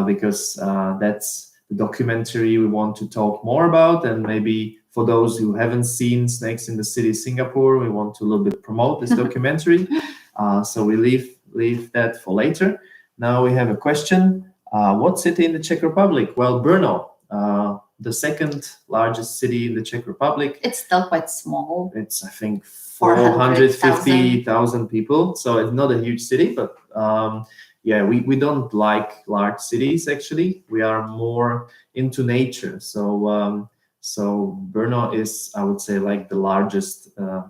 because that's the documentary we want to talk more about. And maybe for those who haven't seen Snakes in the City Singapore, we want to a little bit promote this documentary. So we leave that for later. Now we have a question. What city in the Czech Republic? Well, Brno, the second largest city in the Czech Republic. It's still quite small. It's, I think, 450,000 people. So it's not a huge city, but we don't like large cities, actually. We are more into nature. So Brno is, I would say, like the largest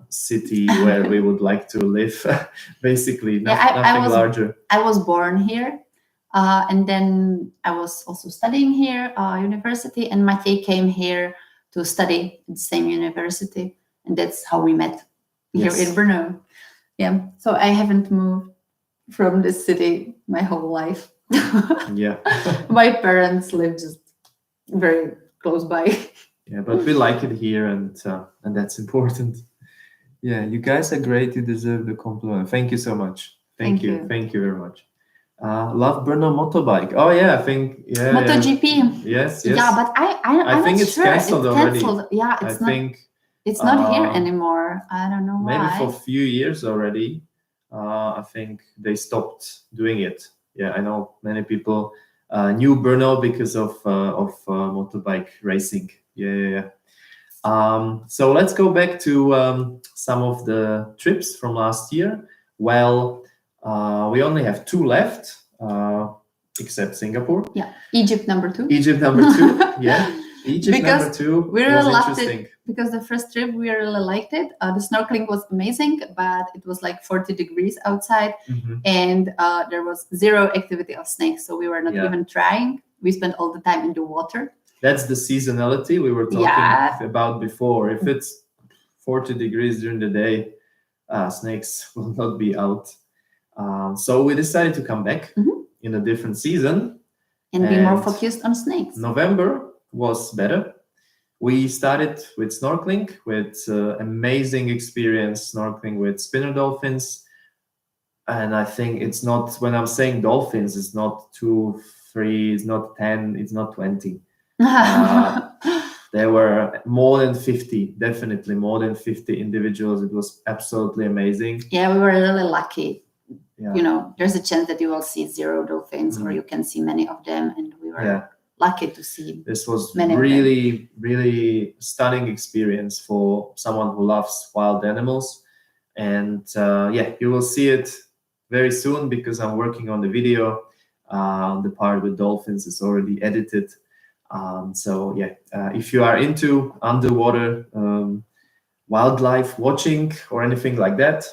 city where we would like to live, basically. Nothing larger. I was born here. And then I was also studying here, university, and Maciej came here to study at the same university. And that's how we met here in Brno. Yeah. So I haven't moved from this city my whole life. Yeah. My parents live just very close by. Yeah, but we like it here, and that's important. Yeah, you guys are great. You deserve the compliment. Thank you so much. Thank you very much. Love Brno motorbike. Oh yeah, I think MotoGP. Yes. Yeah, but I'm think not it's sure. cancelled already. Yeah, it's not here anymore. I don't know why. Maybe for a few years already. I think they stopped doing it. Yeah, I know many people knew Brno because of motorbike racing. Yeah. So let's go back to some of the trips from last year. Well, we only have 2 left, except Singapore. Yeah, Egypt number 2. Yeah. Egypt number 2 we really was loved interesting. it because the first trip we really liked it. The snorkeling was amazing, but it was like 40 degrees outside, and there was zero activity of snakes, so we were not even trying. We spent all the time in the water. That's the seasonality we were talking about before. If it's 40 degrees during the day, snakes will not be out. So we decided to come back in a different season. And be more focused on snakes. November was better. We started with snorkeling, with amazing experience snorkeling with spinner dolphins. And I think it's not, when I'm saying dolphins, it's not 2, 3, it's not 10, it's not 20. There were more than 50, definitely more than 50 individuals. It was absolutely amazing. Yeah, we were really lucky. Yeah. You know, there's a chance that you will see 0 dolphins or you can see many of them. And we were lucky to see. This was really, really stunning experience for someone who loves wild animals. And you will see it very soon because I'm working on the video. The part with dolphins is already edited. If you are into underwater wildlife watching or anything like that,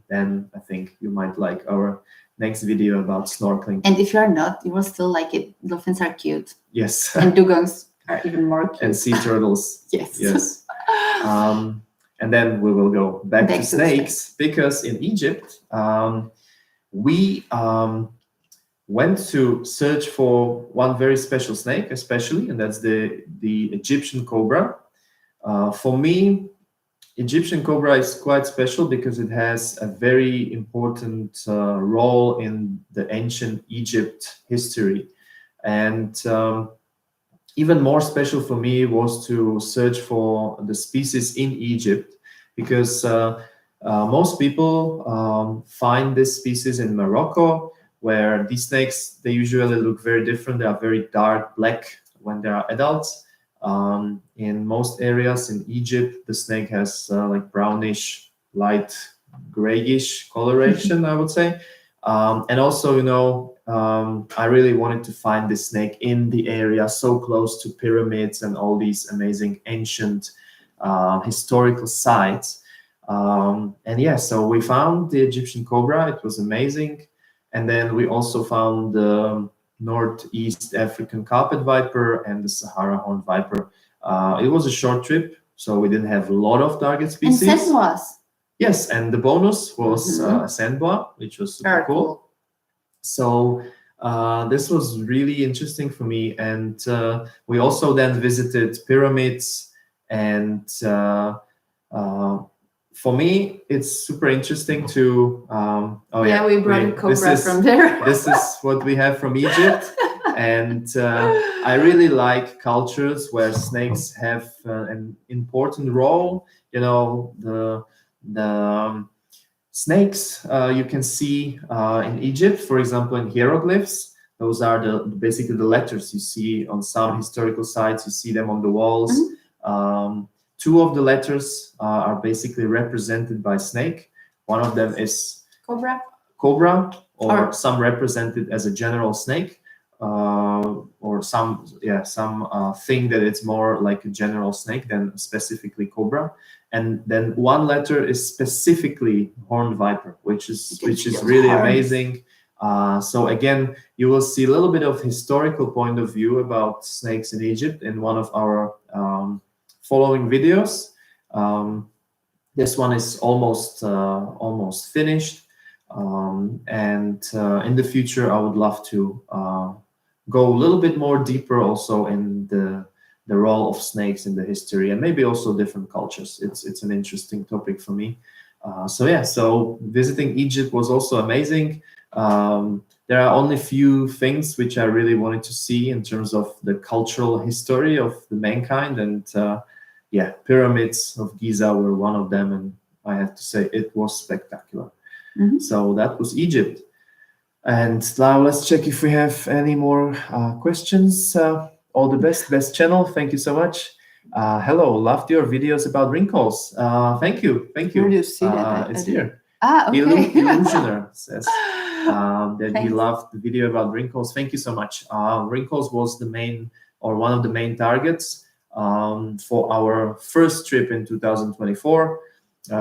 then I think you might like our next video about snorkeling. And if you are not, you will still like it. Dolphins are cute. Yes. And dugongs are even more cute. And sea turtles. Yes. And then we will go back to snakes because in Egypt, we went to search for one very special snake, especially, and that's the Egyptian cobra. For me, Egyptian cobra is quite special because it has a very important role in the ancient Egypt history. And even more special for me was to search for the species in Egypt because most people find this species in Morocco, where these snakes, they usually look very different. They are very dark black when they are adults. In most areas in Egypt, the snake has like brownish, light grayish coloration, I would say. And also, you know, I really wanted to find this snake in the area so close to pyramids and all these amazing ancient historical sites. So we found the Egyptian cobra. It was amazing. And then we also found the Northeast African carpet viper and the Sahara horned viper. It was a short trip, so we didn't have a lot of target species. And sandboas. Yes, and the bonus was a sandboa, which was super cool. So this was really interesting for me. And we also then visited pyramids. And for me, it's super interesting to... we brought a cobra from there. This is what we have from Egypt. And I really like cultures where snakes have an important role. You know, the snakes you can see in Egypt, for example, in hieroglyphs. Those are basically the letters you see on some historical sites. You see them on the walls. Two of the letters are basically represented by snake. One of them is cobra, or some represented as a general snake, or some thing that it's more like a general snake than specifically cobra. And then one letter is specifically horned viper, which is really amazing. So again, you will see a little bit of historical point of view about snakes in Egypt in one of our following videos. This one is almost finished. And in the future, I would love to go a little bit more deeper also in the role of snakes in the history and maybe also different cultures. It's an interesting topic for me. So visiting Egypt was also amazing. There are only few things which I really wanted to see in terms of the cultural history of the mankind, and pyramids of Giza were one of them, and I have to say it was spectacular. So that was Egypt. And now let's check if we have any more questions. All the best channel. Thank you so much. Hello, loved your videos about wrinkles. Thank you. Where do you see that? It's here. Okay. Illusioner says that he loved the video about wrinkles. Thank you so much. Wrinkles was the main, or one of the main targets for our first trip in 2024,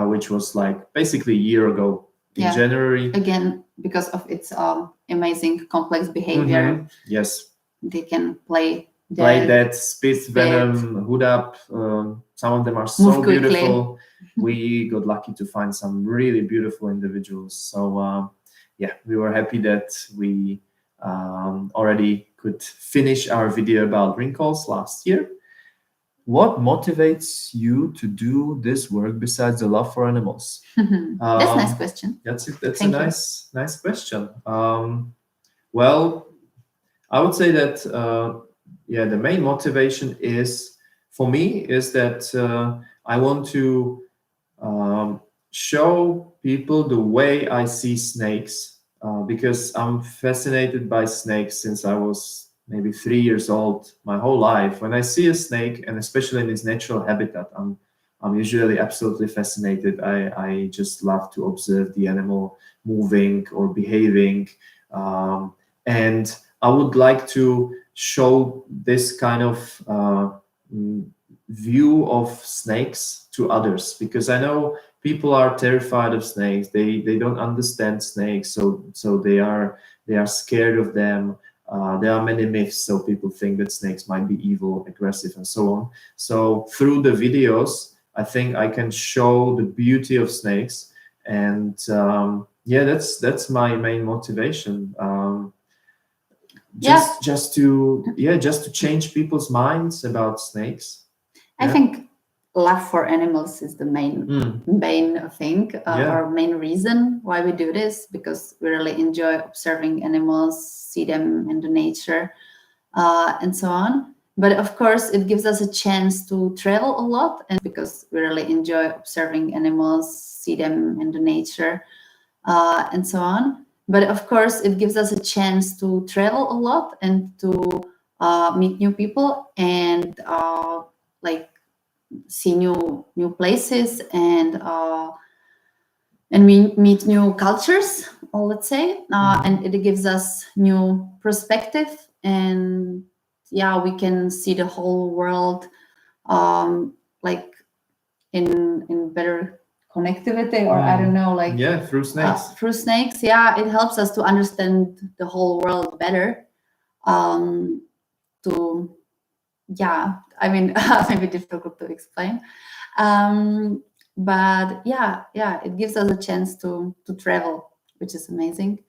which was like basically a year ago in January. Again, because of its amazing complex behavior. Yes. They can play Play They dead, spit venom, hood up. Some of them are so move quickly. beautiful. We got lucky to find some really beautiful individuals. So yeah, we were happy that we already could finish our video about wrinkles last year. What motivates you to do this work besides the love for animals? That's a nice question. That's a Thank you. nice question. Well, I would say that yeah, the main motivation is for me is that I want to show people the way I see snakes because I'm fascinated by snakes since I was maybe 3 years old. My whole life, when I see a snake, and especially in its natural habitat, I'm usually absolutely fascinated. I just love to observe the animal moving or behaving, and I would like to show this kind of view of snakes to others because I know people are terrified of snakes. They don't understand snakes, so they are scared of them. There are many myths, so people think that snakes might be evil, aggressive, and so on. So through the videos, I think I can show the beauty of snakes, and yeah, that's my main motivation. Just to change people's minds about snakes. I think love for animals is the main thing or main reason why we do this, because we really enjoy observing animals, see them in the nature, and so on. But of course, it gives us a chance to travel a lot, and because we really enjoy observing animals, see them in the nature, and so on. But of course, it gives us a chance to travel a lot and to meet new people and like see new places and meet new cultures, or let's say, and it gives us new perspective, and yeah, we can see the whole world like in better connectivity, or I don't know, like yeah, through snakes. Through snakes, yeah, it helps us to understand the whole world better. To yeah, I mean, maybe difficult to explain, but yeah, it gives us a chance to travel, which is amazing.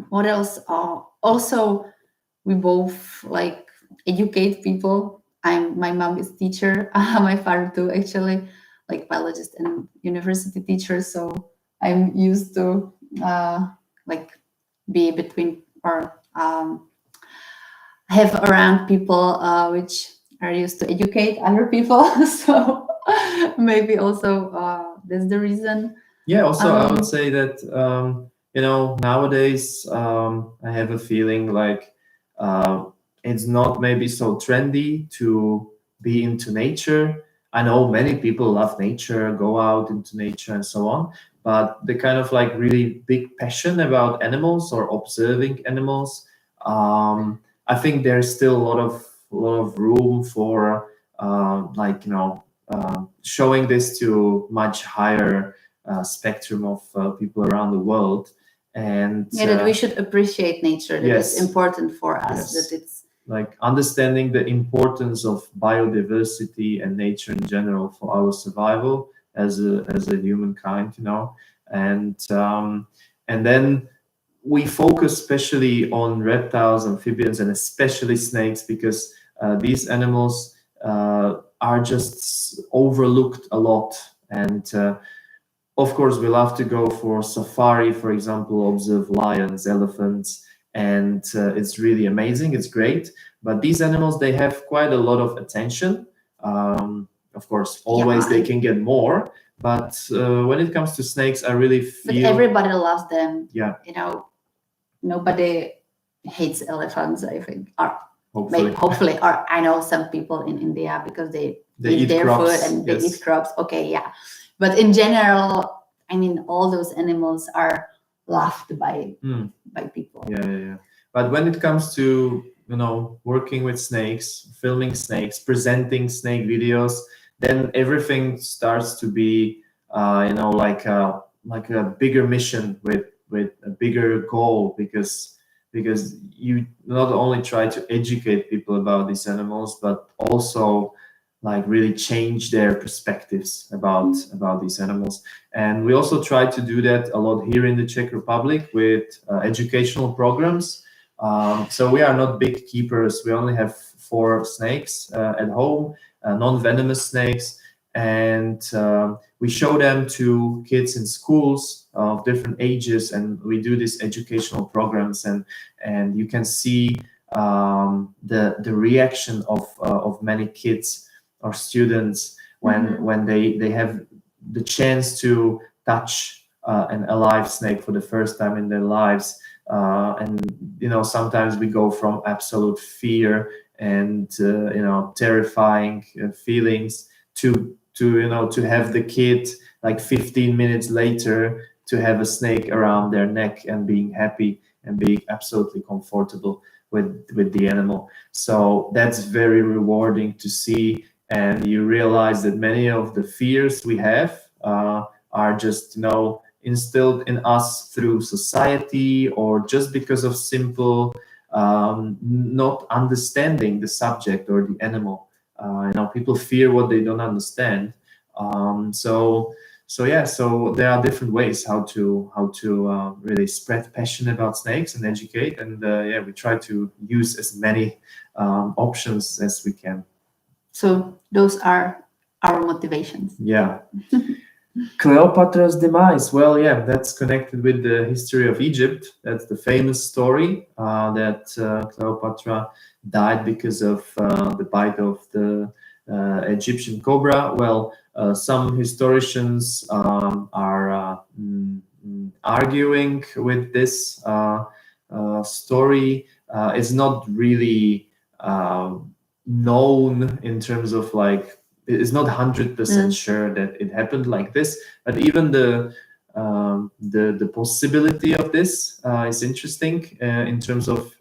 What else? Also, we both like educate people. My mom is teacher, my father too, actually, like biologist and university teacher. So I'm used to like be between or have around people which are used to educate other people. So maybe also that's the reason. Yeah, also I would say that nowadays I have a feeling like it's not maybe so trendy to be into nature. I know many people love nature, go out into nature and so on, but the kind of like really big passion about animals or observing animals, I think there's still a lot of room for showing this to much higher spectrum of people around the world, and that we should appreciate nature. That yes, is important for us. yes. That it's like understanding the importance of biodiversity and nature in general for our survival as a humankind, and then we focus especially on reptiles, amphibians, and especially snakes because these animals are just overlooked a lot. And of course, we love to go for safari, for example, observe lions, elephants, and it's really amazing. It's great. But these animals, they have quite a lot of attention. Of course, always they can get more. But when it comes to snakes, I really feel... But everybody loves them. Yeah. Nobody hates elephants, I think. Or hopefully. Or I know some people in India because they eat their crops, food and they eat crops. Okay, yeah. But in general, I mean, all those animals are loved by people. Yeah. But when it comes to working with snakes, filming snakes, presenting snake videos, then everything starts to be like a bigger mission with a bigger goal, because because you not only try to educate people about these animals, but also like really change their perspectives about these animals. And we also try to do that a lot here in the Czech Republic with educational programs. So we are not big keepers. We only have 4 snakes at home, non-venomous snakes, and we show them to kids in schools of different ages, and we do these educational programs, and you can see the reaction of many kids or students when they have the chance to touch an alive snake for the first time in their lives. And sometimes we go from absolute fear and terrifying feelings to to have the kid like 15 minutes later to have a snake around their neck and being happy and being absolutely comfortable with the animal. So that's very rewarding to see, and you realize that many of the fears we have are just instilled in us through society, or just because of simple not understanding the subject or the animal. People fear what they don't understand. So there are different ways how to really spread passion about snakes and educate, and we try to use as many options as we can. So those are our motivations. Yeah. Cleopatra's demise. Well, yeah, that's connected with the history of Egypt. That's the famous story that Cleopatra died because of the bite of the Egyptian cobra. Well, some historians are arguing with this story. It's not really known in terms of like, it's not 100% sure that it happened like this, but even the possibility of this is interesting in terms of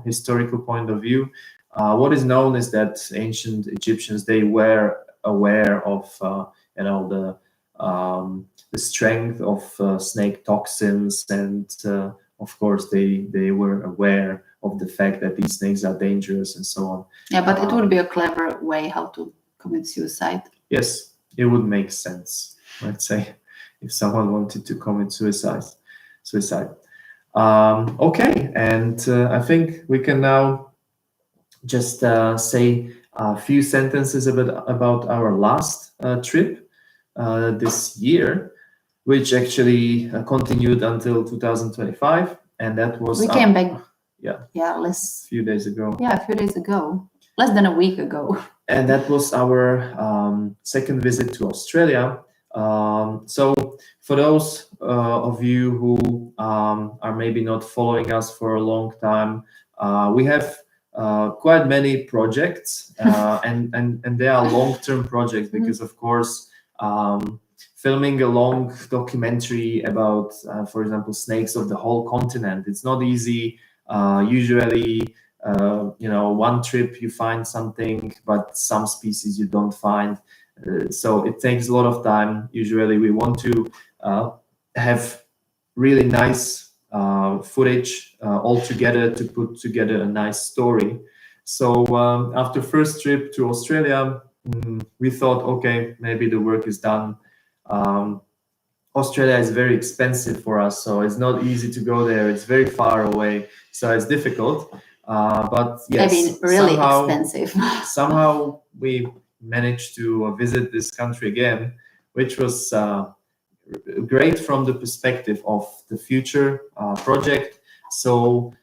historical point of view. What is known is that ancient Egyptians, they were aware of the strength of snake toxins, and of course they were aware of the fact that these snakes are dangerous and so on. Yeah, but it would be a clever way how to commit suicide. Yes, it would make sense, let's say, if someone wanted to commit suicide. Okay, and I think we can now just say a few sentences about our last trip this year, which actually continued until 2025, and that was... We came back. Yeah. Yeah, a few days ago. Yeah, a few days ago. Less than a week ago. And that was our second visit to Australia. So for those of you who are maybe not following us for a long time, we have quite many projects, and they are long-term projects because, of course, filming a long documentary about, for example, snakes of the whole continent, it's not easy. Usually, one trip you find something, but some species you don't find. So it takes a lot of time. Usually we want to have really nice footage all together to put together a nice story. So after first trip to Australia, we thought, okay, maybe the work is done. Australia is very expensive for us, so it's not easy to go there. It's very far away, so it's difficult. But yes, I mean, really expensive. Somehow we managed to visit this country again, which was great from the perspective of the future project. So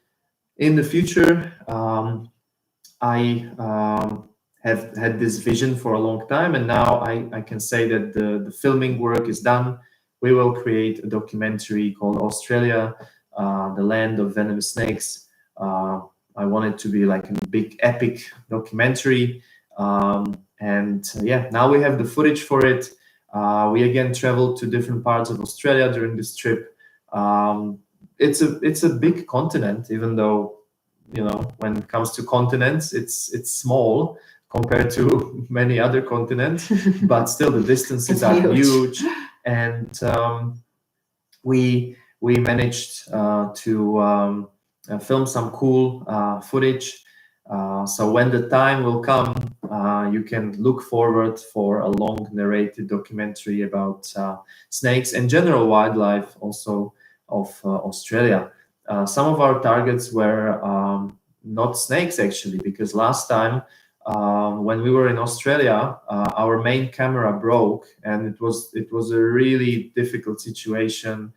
in the future, I have had this vision for a long time, and now I can say that the filming work is done. We will create a documentary called Australia, the Land of Venomous Snakes. I want it to be like a big epic documentary. And now we have the footage for it. We again traveled to different parts of Australia during this trip. It's a big continent, even though, when it comes to continents, it's small compared to many other continents, but still the distances are huge. And we managed to film some cool footage. So when the time will come, you can look forward for a long narrated documentary about snakes and general wildlife also of Australia. Some of our targets were not snakes actually, because last time when we were in Australia, our main camera broke, and it was a really difficult situation.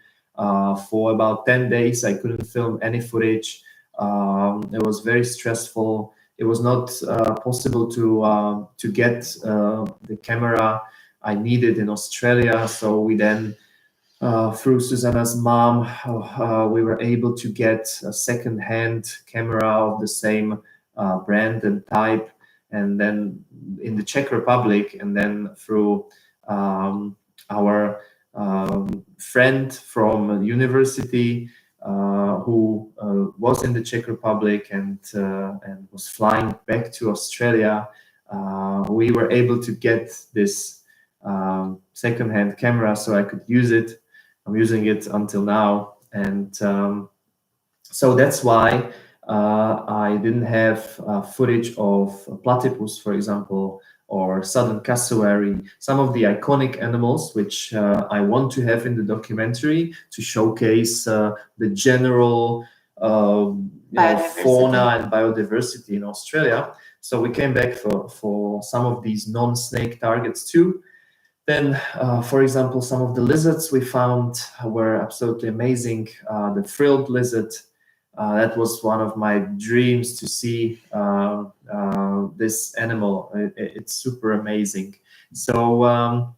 For about 10 days, I couldn't film any footage. It was very stressful. It was not possible to get the camera I needed in Australia. So we then, through Susanna's mom, we were able to get a second-hand camera of the same brand and type, and then in the Czech Republic, and then through our friend from university who was in the Czech Republic and was flying back to Australia, we were able to get this second-hand camera so I could use it. I'm using it until now, and so that's why I didn't have footage of platypus, for example, or southern cassowary, some of the iconic animals which I want to have in the documentary to showcase the general fauna and biodiversity in Australia. So we came back for some of these non-snake targets too. Then, for example, some of the lizards we found were absolutely amazing. The frilled lizard, that was one of my dreams to see this animal. It's super amazing. So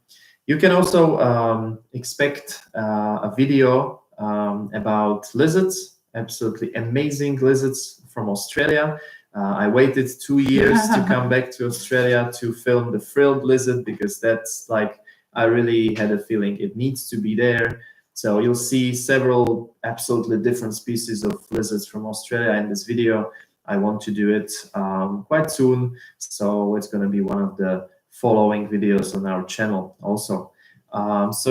you can also expect a video about lizards, absolutely amazing lizards from Australia. I waited 2 years to come back to Australia to film the frilled lizard, because that's like, I really had a feeling it needs to be there. So you'll see several absolutely different species of lizards from Australia in this video. I want to do it quite soon, so it's going to be one of the following videos on our channel also. That's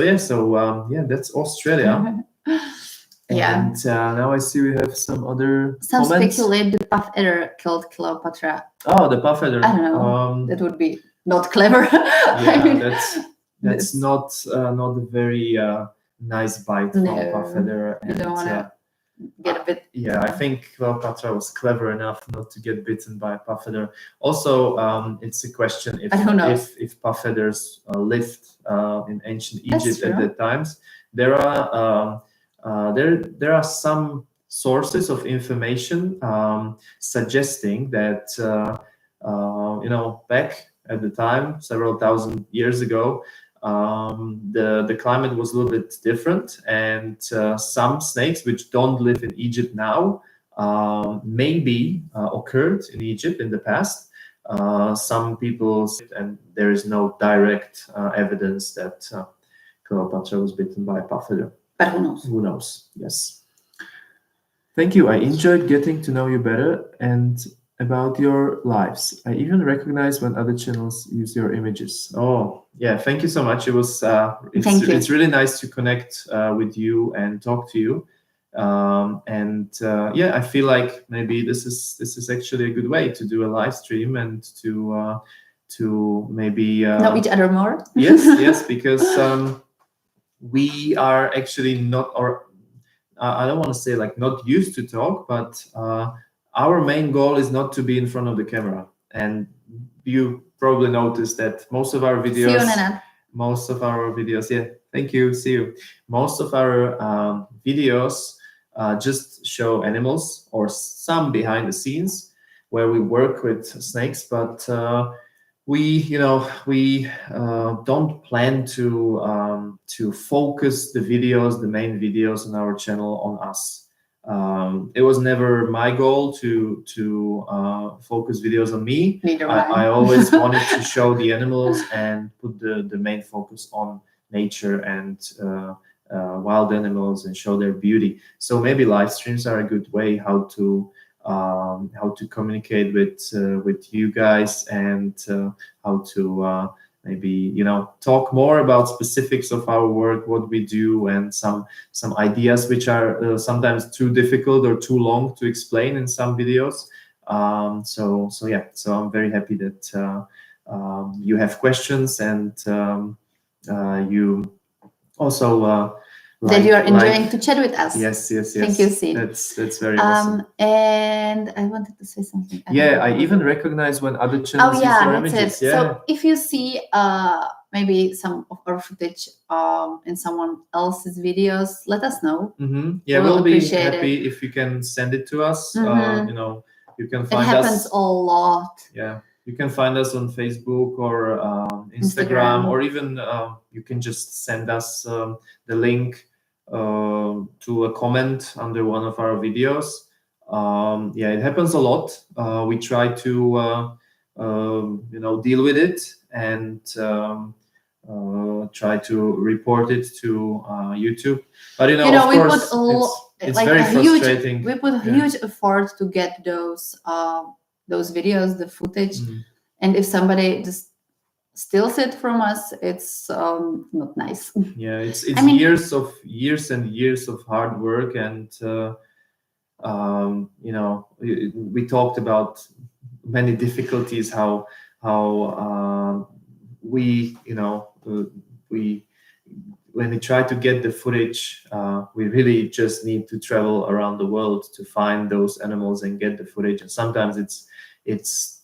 Australia. Yeah. And now I see we have some other Some comments. speculate the puff adder killed Cleopatra. Oh, the puff adder. I don't know. That would be not clever. Yeah, that's not a very nice bite from puff adder. You don't want to get a bit. Yeah, I think Cleopatra was clever enough not to get bitten by a puff adder. Also, it's a question if puff adders lived in ancient Egypt at that times. There are some sources of information suggesting that back at the time, several thousand years ago, the climate was a little bit different, and some snakes which don't live in Egypt now maybe occurred in Egypt in the past. Some people, and there is no direct evidence that Cleopatra was bitten by a puff adder. But who knows? Who knows? Yes. Thank you. I enjoyed getting to know you better and about your lives. I even recognize when other channels use your images. Oh, yeah. Thank you so much. It was. It's really nice to connect with you and talk to you. I feel like maybe this is actually a good way to do a live stream and to maybe know each other more. Yes, because we are actually not, or I don't want to say like not used to talk, but our main goal is not to be in front of the camera. And you probably noticed that most of our videos, see you, Nana. Yeah, thank you, see you. Most of our videos just show animals or some behind the scenes where we work with snakes, but we don't plan to focus the main videos on our channel on us. It was never my goal to focus videos on me. I always wanted to show the animals and put the main focus on nature and wild animals and show their beauty. So maybe live streams are a good way how to communicate with you guys and how to maybe talk more about specifics of our work, what we do, and some ideas which are sometimes too difficult or too long to explain in some videos. So yeah, so I'm very happy that you have questions, and you also that you are enjoying to chat with us. Yes. Thank you, Sid. That's very awesome. And I wanted to say something. I even recognize when other channels use your images. Yeah. So if you see maybe some of our footage in someone else's videos, let us know. Yeah, we'll be happy if you can send it to us. You can find us. It happens a lot. Yeah, you can find us on Facebook or Instagram, or even you can just send us the link to a comment under one of our videos. It happens a lot. We try to deal with it, and try to report it to YouTube. But of course, it's very frustrating. We put a huge effort to get those videos, the footage, and if somebody just steals it from us, it's not nice. Yeah, it's years and years of hard work, and we talked about many difficulties, how we when we try to get the footage, we really just need to travel around the world to find those animals and get the footage, and sometimes it's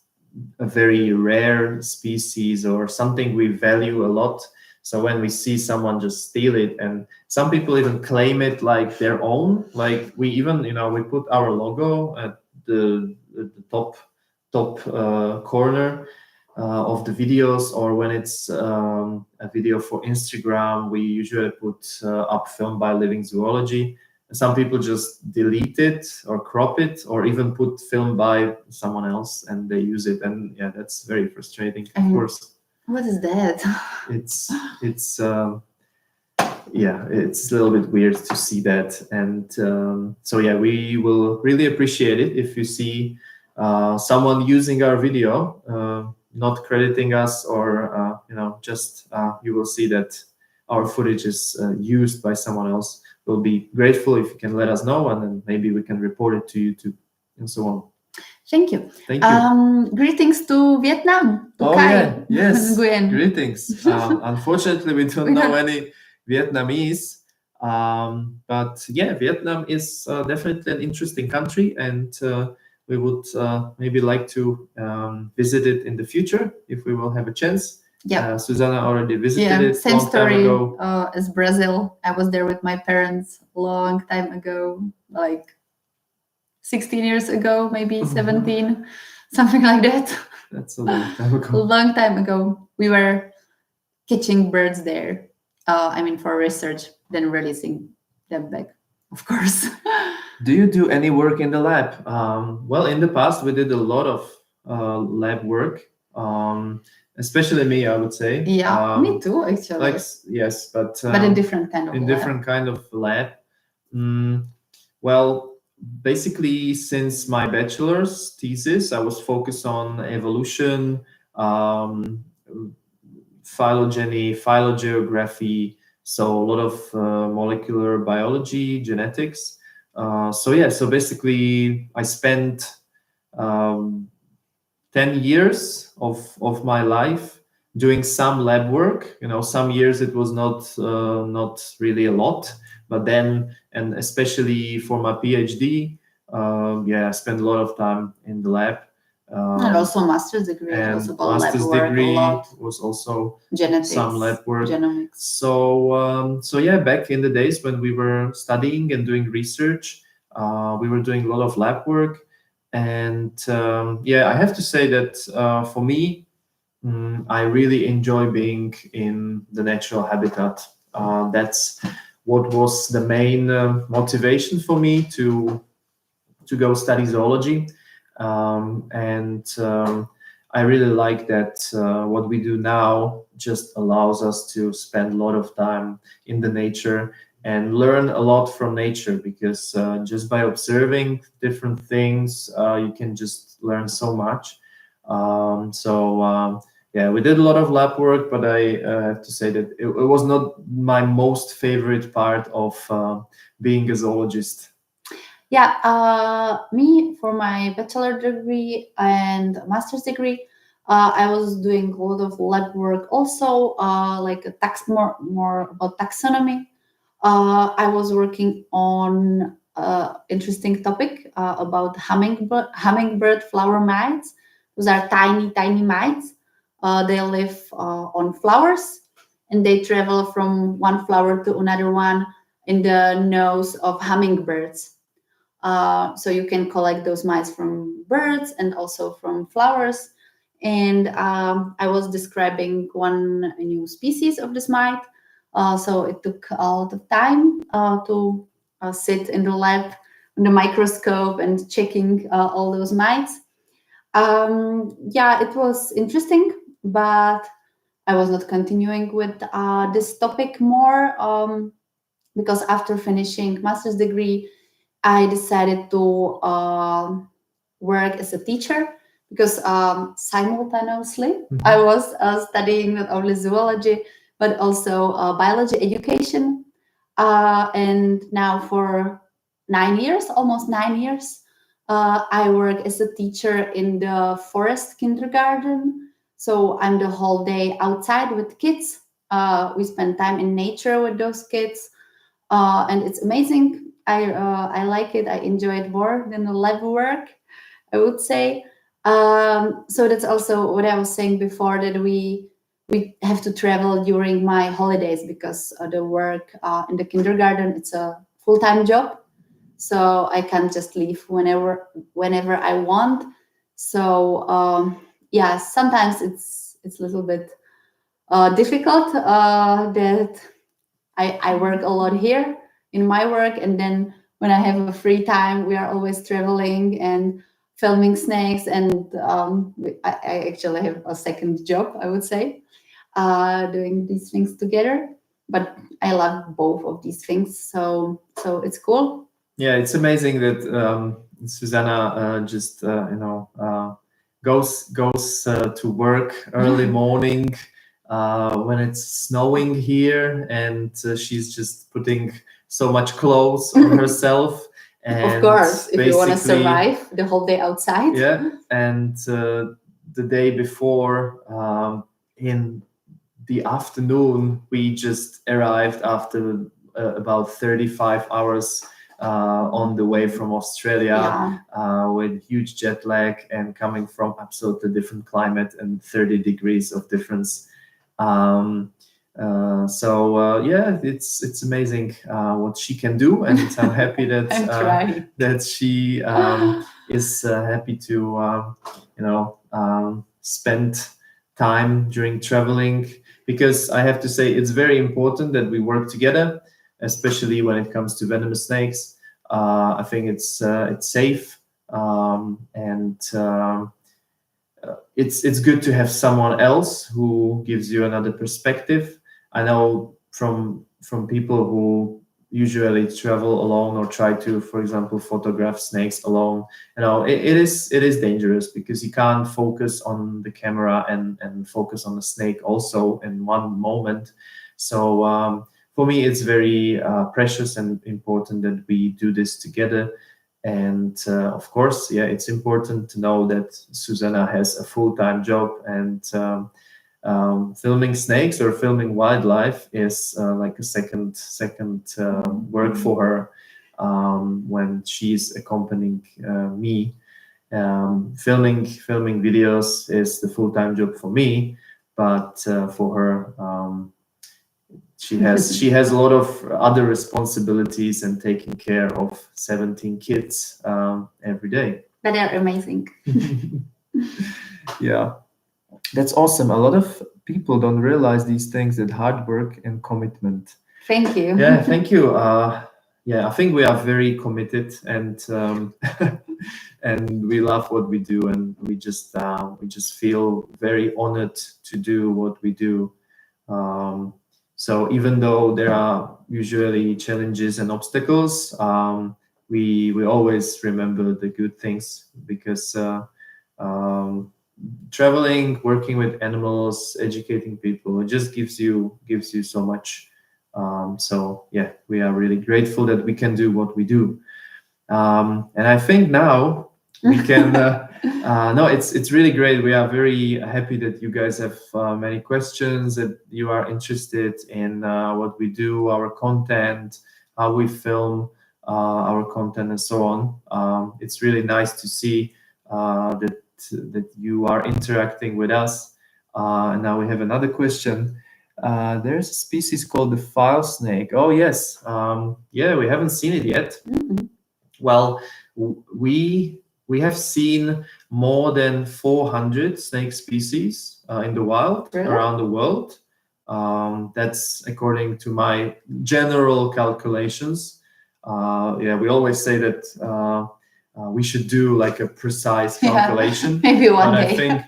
a very rare species or something we value a lot. So when we see someone just steal it, and some people even claim it like their own, like we even we put our logo at the top corner of the videos, or when it's a video for Instagram, we usually put up filmed by Living Zoology. Some people just delete it or crop it, or even put filmed by someone else, and they use it, and yeah, that's very frustrating, of course. What is that? It's it's a little bit weird to see that, and so yeah, we will really appreciate it if you see someone using our video, not crediting us, or just you will see that our footage is used by someone else. We'll be grateful if you can let us know, and then maybe we can report it to YouTube and so on. Thank you. Thank you. Greetings to Vietnam. To Kai. Yeah, yes. Greetings. Unfortunately, we don't know any Vietnamese, but yeah, Vietnam is definitely an interesting country, and we would maybe like to visit it in the future if we will have a chance. Yeah, Susanna already visited it. Same story as Brazil. I was there with my parents a long time ago, like 16 years ago, maybe 17, something like that. That's a long time ago. A long time ago. We were catching birds there. For research, then releasing them back, of course. Do you do any work in the lab? Well, in the past, we did a lot of lab work. Especially me, I would say. Yeah, me too, actually. Yes, but a different kind of in lab. Different kind of lab. Well, basically, since my bachelor's thesis, I was focused on evolution, phylogeny, phylogeography, so a lot of molecular biology, genetics. So basically, I spent 10 years of my life doing some lab work. Some years it was not really a lot, but then, and especially for my PhD, I spent a lot of time in the lab. And also master's degree. And also got master's lab work degree a lot. was also Genetics, some lab work. Genomics. So yeah, back in the days when we were studying and doing research, we were doing a lot of lab work. And I have to say that for me, I really enjoy being in the natural habitat. That's what was the main motivation for me to go study zoology. I really like that what we do now just allows us to spend a lot of time in the nature and learn a lot from nature, because just by observing different things, you can just learn so much. yeah, we did a lot of lab work, but I have to say that it was not my most favorite part of being a zoologist. Yeah, me for my bachelor degree and master's degree, I was doing a lot of lab work also, like a more about taxonomy. I was working on interesting topic about hummingbird flower mites. Those are tiny, tiny mites. They live on flowers, and they travel from one flower to another one in the nose of hummingbirds. So you can collect those mites from birds and also from flowers. And I was describing one new species of this mite. So it took a lot of time to sit in the lab on the microscope and checking all those mites. Yeah, it was interesting, but I was not continuing with this topic more because after finishing master's degree, I decided to work as a teacher because simultaneously I was studying not only zoology but also biology education. And now for 9 years, almost 9 years, I work as a teacher in the forest kindergarten. So I'm the whole day outside with kids. We spend time in nature with those kids, and it's amazing. I like it. I enjoy it more than the lab work, I would say. So that's also what I was saying before, that we have to travel during my holidays because the work in the kindergarten, it's a full-time job, so I can't just leave whenever I want. So yeah, sometimes it's a little bit difficult that I work a lot here in my work, and then when I have a free time, we are always traveling and filming snakes. And I actually have a second job, I would say, doing these things together. But I love both of these things, so it's cool. Yeah, it's amazing that Susanna just goes to work early morning when it's snowing here, and she's just putting so much clothes on herself. And Of course, if you want to basically, survive the whole day outside. yeah, and the day before, in the afternoon, we just arrived after about 35 hours on the way from Australia, with huge jet lag and coming from absolutely different climate and 30 degrees of difference. Yeah, it's amazing what she can do, and I'm happy that that she is happy to spend time during traveling, because I have to say it's very important that we work together, especially when it comes to venomous snakes. I think it's safe, and it's good to have someone else who gives you another perspective. I know from people who usually travel alone or try to, for example, photograph snakes alone. It is dangerous because you can't focus on the camera and focus on the snake also in one moment. So for me, it's very precious and important that we do this together. And of course, yeah, it's important to know that Susanna has a full-time job, and filming snakes or filming wildlife is like a second work for her when she's accompanying me. Filming videos is the full-time job for me, but for her, she has a lot of other responsibilities and taking care of 17 kids every day. But they're amazing. Yeah, that's awesome. A lot of people don't realize these things, that hard work and commitment. Thank you. Yeah, thank you. Yeah, I think we are very committed, and and we love what we do, and we just feel very honored to do what we do. So even though there are usually challenges and obstacles, we always remember the good things, because traveling, working with animals, educating people, it just gives you so much. So yeah, we are really grateful that we can do what we do. And I think now we can. No, it's really great. We are very happy that you guys have many questions, that you are interested in what we do, our content, how we film our content, and so on. It's really nice to see that you are interacting with us. And now we have another question. There's a species called the file snake. Oh yes, yeah, we haven't seen it yet. Well, we have seen more than 400 snake species in the wild around the world. That's according to my general calculations. Yeah, we always say that we should do like a precise calculation. Maybe one but day. I think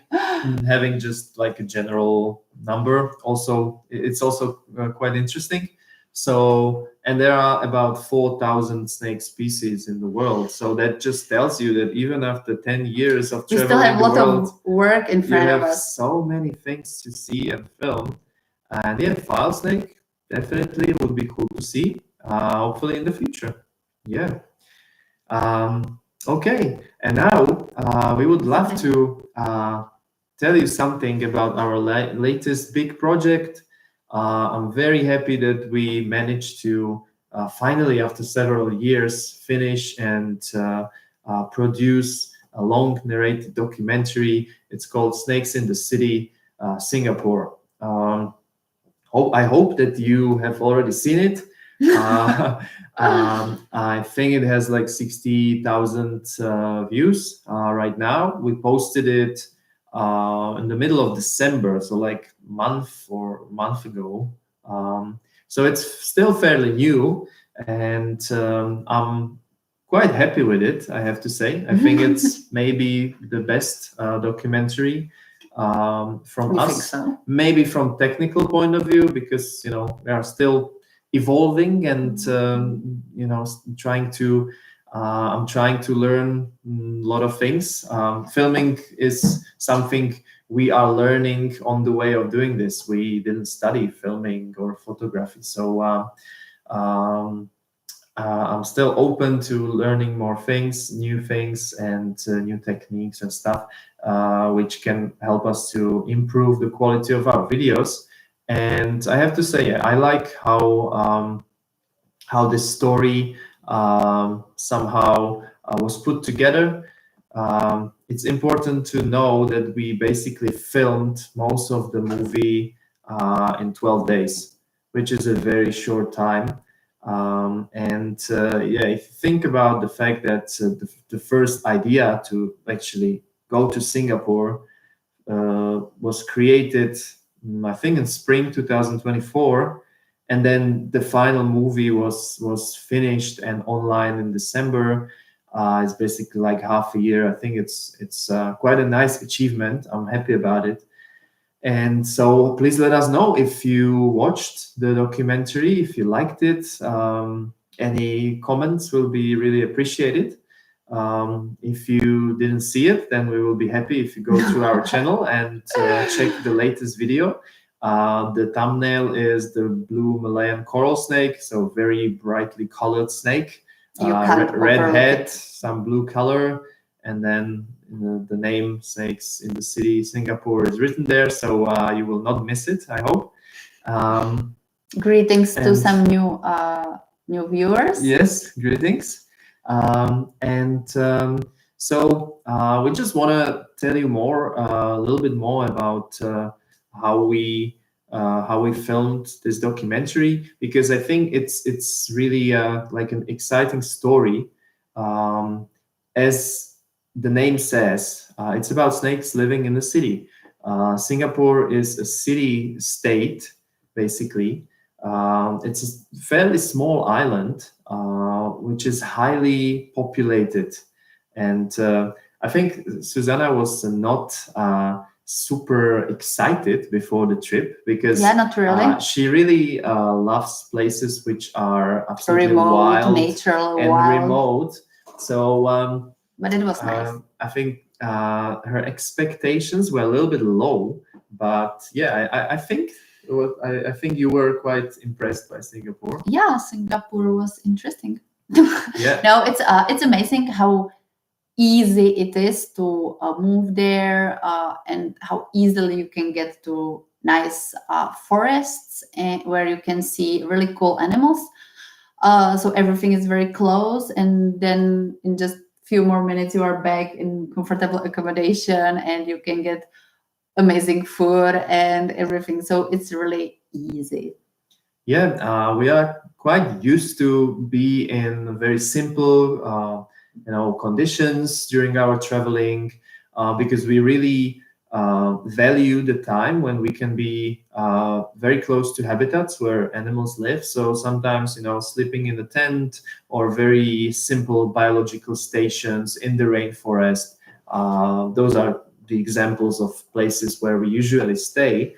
having just like a general number also, it's also quite interesting. So, and there are about 4,000 snake species in the world. So that just tells you that even after 10 years of We still traveling have a the lot world, of work in you front of have us. so many things to see and film. And yeah, file snake definitely would be cool to see, hopefully in the future. Yeah. Okay, and now we would love to tell you something about our latest big project. I'm very happy that we managed to finally, after several years, finish and produce a long narrated documentary. It's called Snakes in the City, Singapore. I hope that you have already seen it. I think it has like 60,000 views right now. We posted it in the middle of December, so like month ago. So it's still fairly new, and I'm quite happy with it, I have to say. I think it's maybe the best documentary from You us. think so? Maybe from technical point of view, because we are still evolving and trying to I'm trying to learn a lot of things. Filming is something we are learning on the way of doing this. We didn't study filming or photography, so I'm still open to learning more things, new things, and new techniques and stuff, which can help us to improve the quality of our videos. And I have to say, I like how this story somehow was put together. It's important to know that we basically filmed most of the movie in 12 days, which is a very short time. Yeah, if you think about the fact that the first idea to actually go to Singapore was created, I think, in spring 2024, and then the final movie was finished and online in December. It's basically like half a year. I think it's quite a nice achievement. I'm happy about it. And so please let us know if you watched the documentary, if you liked it. Any comments will be really appreciated. If you didn't see it, then we will be happy if you go to our channel and check the latest video. The thumbnail is the blue Malayan coral snake, so very brightly colored snake. Red head, some blue color, and then the name Snakes in the City Singapore is written there, so you will not miss it, I hope. Greetings to some new viewers. Yes, greetings. So we just want to tell you more, a little bit more about how we filmed this documentary, because I think it's really like an exciting story. As the name says, it's about snakes living in the city. Singapore is a city state, basically. It's a fairly small island, which is highly populated. And I think Susanna was not super excited before the trip, because not really. she really loves places which are absolutely Remote, wild natural, and wild. remote. So but it was nice. I think her expectations were a little bit low, but yeah, I think I think you were quite impressed by Singapore. Yeah, Singapore was interesting. Yeah. No, it's amazing how easy it is to move there, and how easily you can get to nice forests, and where you can see really cool animals. So everything is very close, and then in just few more minutes you are back in comfortable accommodation, and you can get amazing food and everything. So it's really easy. Yeah, we are quite used to be in very simple, conditions during our traveling, because we really value the time when we can be very close to habitats where animals live. So sometimes, sleeping in a tent or very simple biological stations in the rainforest. Those are the examples of places where we usually stay.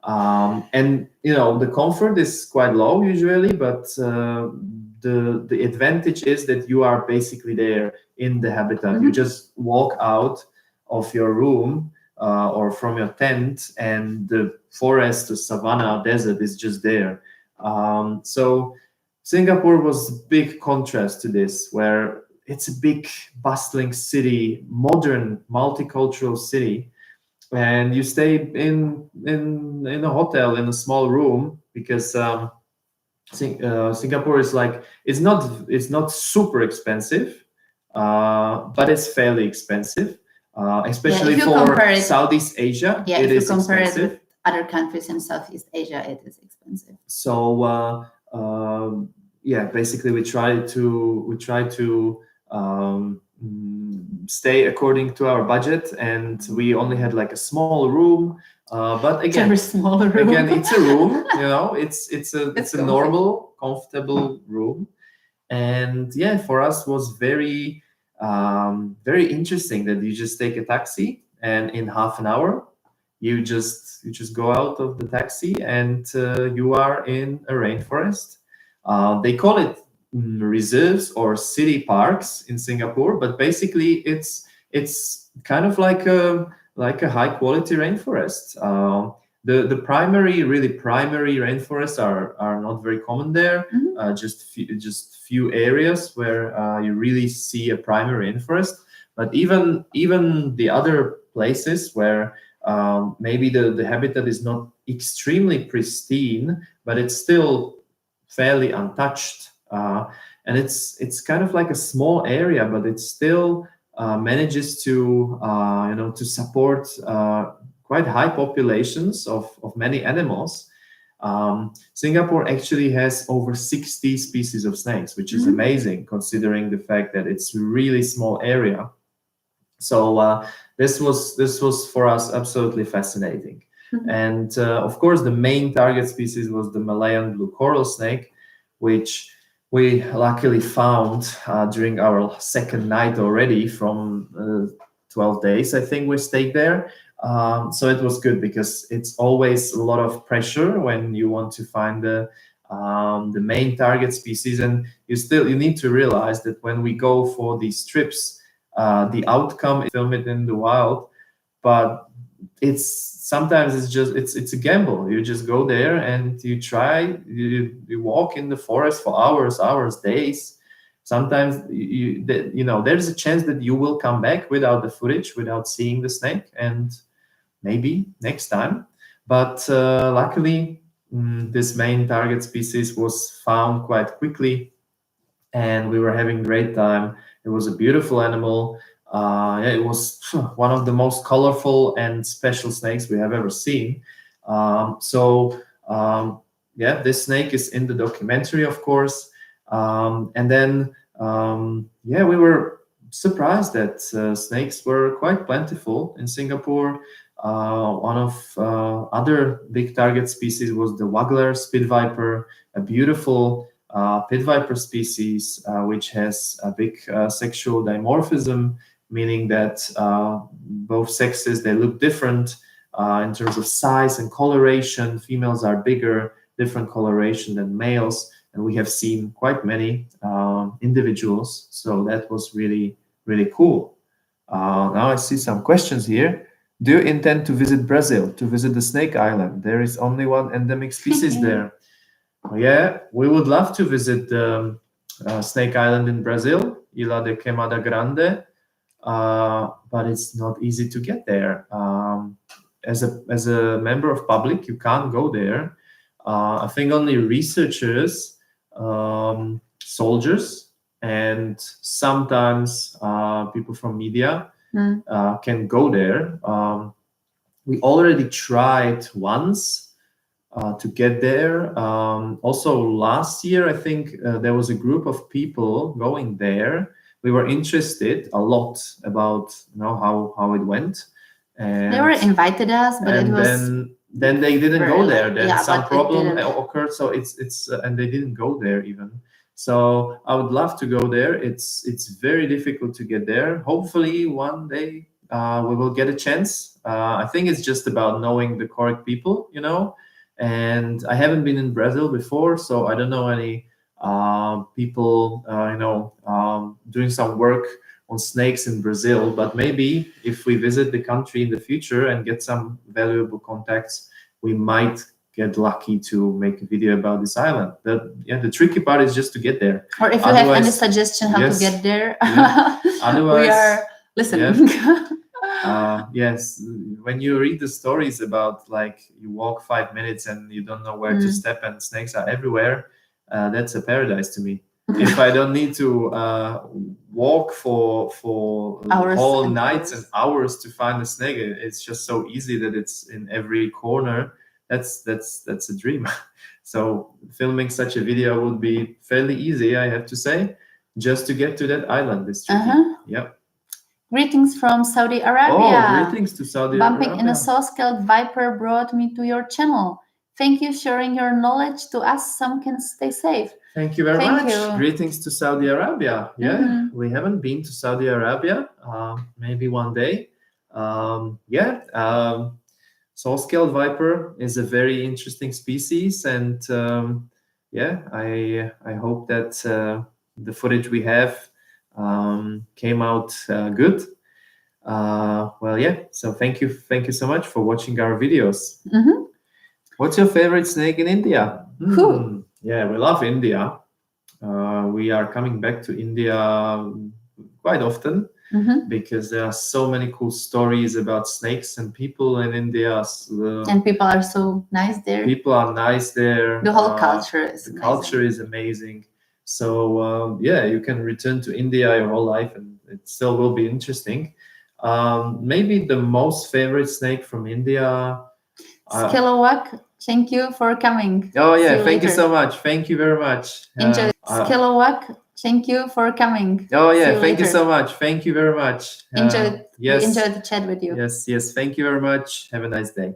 And the comfort is quite low usually, but the advantage is that you are basically there in the habitat. You just walk out of your room or from your tent, and the forest, the savanna, desert is just there. So Singapore was a big contrast to this, where it's a big, bustling city, modern, multicultural city, and you stay in a hotel in a small room, because Singapore is like, it's not super expensive, but it's fairly expensive, especially if you for compare it- Southeast Asia. Yeah, It if you is compare it expensive. with other countries in Southeast Asia, it is expensive. So yeah, basically we try to stay according to our budget, and we only had like a small room. But again, Very small room. again, it's a room. It's a comfy. normal, comfortable room. And yeah, for us was very interesting that you just take a taxi, and in half an hour you just go out of the taxi, and you are in a rainforest. They call it reserves or city parks in Singapore, but basically it's kind of like a high quality rainforest. The really primary rainforests are not very common there. Just few areas where you really see a primary rainforest. But even the other places where maybe the habitat is not extremely pristine, but it's still fairly untouched. And it's kind of like a small area, but it still manages to support quite high populations of many animals. Singapore actually has over 60 species of snakes, which is amazing considering the fact that it's a really small area. So this was for us absolutely fascinating. And of course, the main target species was the Malayan blue coral snake, which we luckily found during our second night already from 12 days, I think we stayed there. So it was good, because it's always a lot of pressure when you want to find the main target species. And you need to realize that when we go for these trips, the outcome is film it in the wild, but it's a gamble. You just go there and you try. You walk in the forest for hours, days. Sometimes there's a chance that you will come back without the footage, without seeing the snake, and maybe next time. But luckily, this main target species was found quite quickly, and we were having a great time. It was a beautiful animal. Yeah, it was one of the most colorful and special snakes we have ever seen. Yeah, this snake is in the documentary, of course. And then, yeah, we were surprised that snakes were quite plentiful in Singapore. One of other big target species was the waggler spit viper, a beautiful pit viper species, which has a big sexual dimorphism, meaning that both sexes, they look different in terms of size and coloration. Females are bigger, different coloration than males, and we have seen quite many individuals. So that was really, really cool. Now I see some questions here. Do you intend to visit Brazil, to visit the Snake Island? There is only one endemic species there. Yeah, we would love to visit Snake Island in Brazil, Ilha de Queimada Grande, but it's not easy to get there. As a member of public, you can't go there. I think only researchers, soldiers, and sometimes people from media can go there. We already tried once to get there. Also, last year, I think there was a group of people going there. We were interested a lot about how it went, and They were invited us, but it was then they didn't go there. Then yeah, some but it problem didn't. occurred, so it's and they didn't go there even. So I would love to go there. It's very difficult to get there. Hopefully one day we will get a chance. I think it's just about knowing the correct people, and I haven't been in Brazil before, so I don't know any people, doing some work on snakes in Brazil. But maybe if we visit the country in the future and get some valuable contacts, we might get lucky to make a video about this island. The tricky part is just to get there. Or if you have any suggestion how to get there, otherwise we are listening. Yes, when you read the stories about like you walk 5 minutes and you don't know where to step and snakes are everywhere, that's a paradise to me. If I don't need to walk for Hours whole and nights hours. and hours to find a snake, it's just so easy that it's in every corner. That's a dream. So filming such a video would be fairly easy, I have to say, just to get to that island. It's tricky. Yep. Greetings from Saudi Arabia. Oh, greetings to Saudi Bumping Arabia. in a saw-scaled viper brought me to your channel. Thank you sharing your knowledge to us. Some can stay safe. Thank you very Thank much. you. Greetings to Saudi Arabia. Yeah, we haven't been to Saudi Arabia. Maybe one day. Saw-scaled viper is a very interesting species, and I hope that the footage we have came out good. So thank you so much for watching our videos. What's your favorite snake in India? Yeah, we love India. We are coming back to India quite often because there are so many cool stories about snakes and people in India. And people are so nice there. People are nice there. The whole culture is amazing. Culture is amazing. So you can return to India your whole life and it still will be interesting. Maybe the most favorite snake from India. Skilowak, thank you for coming. Oh yeah, thank you so much. Thank you very much. Enjoy. Skilowak, thank you for coming. Oh yeah, thank you so much. Thank you very much. Enjoyed. Yes. We enjoyed the chat with you. Yes. Thank you very much. Have a nice day.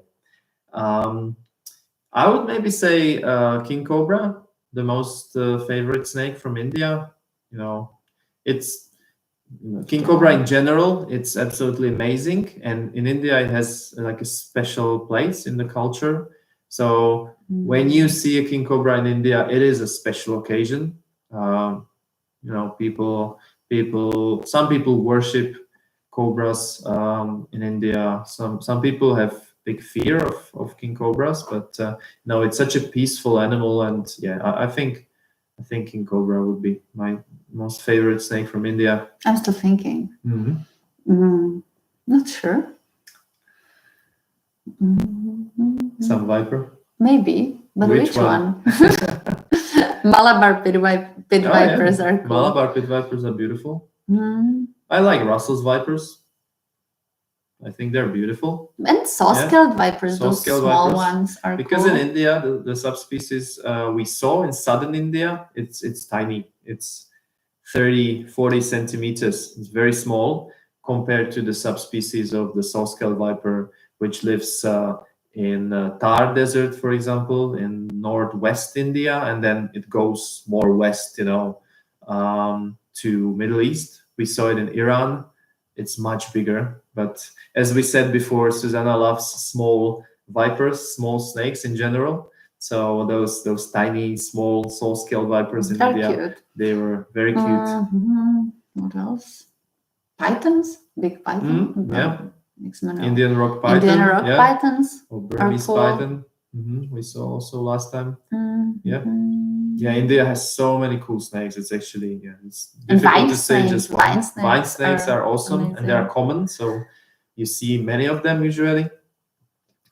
I would maybe say king cobra, the most favorite snake from India. It's king cobra in general. It's absolutely amazing, and in India it has like a special place in the culture. So when you see a king cobra in India, it is a special occasion. Some people worship cobras in India. Some people have big fear of king cobras, but no, it's such a peaceful animal, and I think king cobra would be my most favorite snake from India. I'm still thinking. Not sure. Some viper? Maybe, but which one? Malabar pit vipers are cool. Malabar pit vipers are beautiful. I like Russell's vipers. I think they're beautiful. And saw-scaled vipers, those small ones are because cool. In India, the subspecies we saw in southern India, it's tiny. It's 30-40 centimeters. It's very small compared to the subspecies of the saw-scaled viper, which lives in Thar Desert, for example, in northwest India, and then it goes more west, to Middle East. We saw it in Iran. It's much bigger, but as we said before, Susanna loves small vipers, small snakes in general. So those tiny, small, saw-scaled vipers in India, cute. They were very cute. What else? pythons, big python. Yeah. Indian Indian rock python. Indian rock Yeah. pythons Or are Burmese cool. python. We saw also last time. Yeah. Mhm. Yeah, India has so many cool snakes. It's actually, yeah, it's And difficult vine to say snakes. just one. Vine Snakes are awesome and they are amazing. common. So you see many of them usually.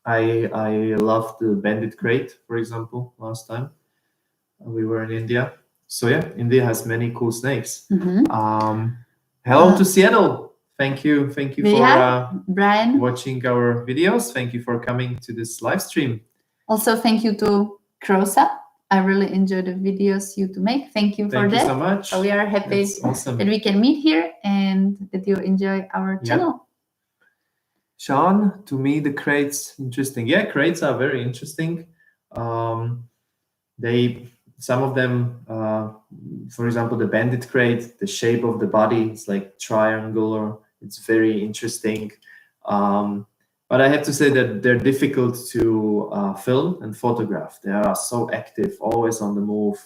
I love the bandit crate, for example, last time we were in India. So yeah, India has many cool snakes. Hello to Seattle. Thank you for Brian. watching our videos. Thank you for coming to this live stream. Also, thank you to Crosa. I really enjoy the videos you to make. Thank you for that. Thank you so much. So we are happy awesome that we can meet here and that you enjoy our channel. Sean, to me the crates interesting. Yeah, crates are very interesting. Some of them, for example, the bandit crate, the shape of the body is like triangular. It's very interesting. But I have to say that they're difficult to film and photograph. They are so active, always on the move.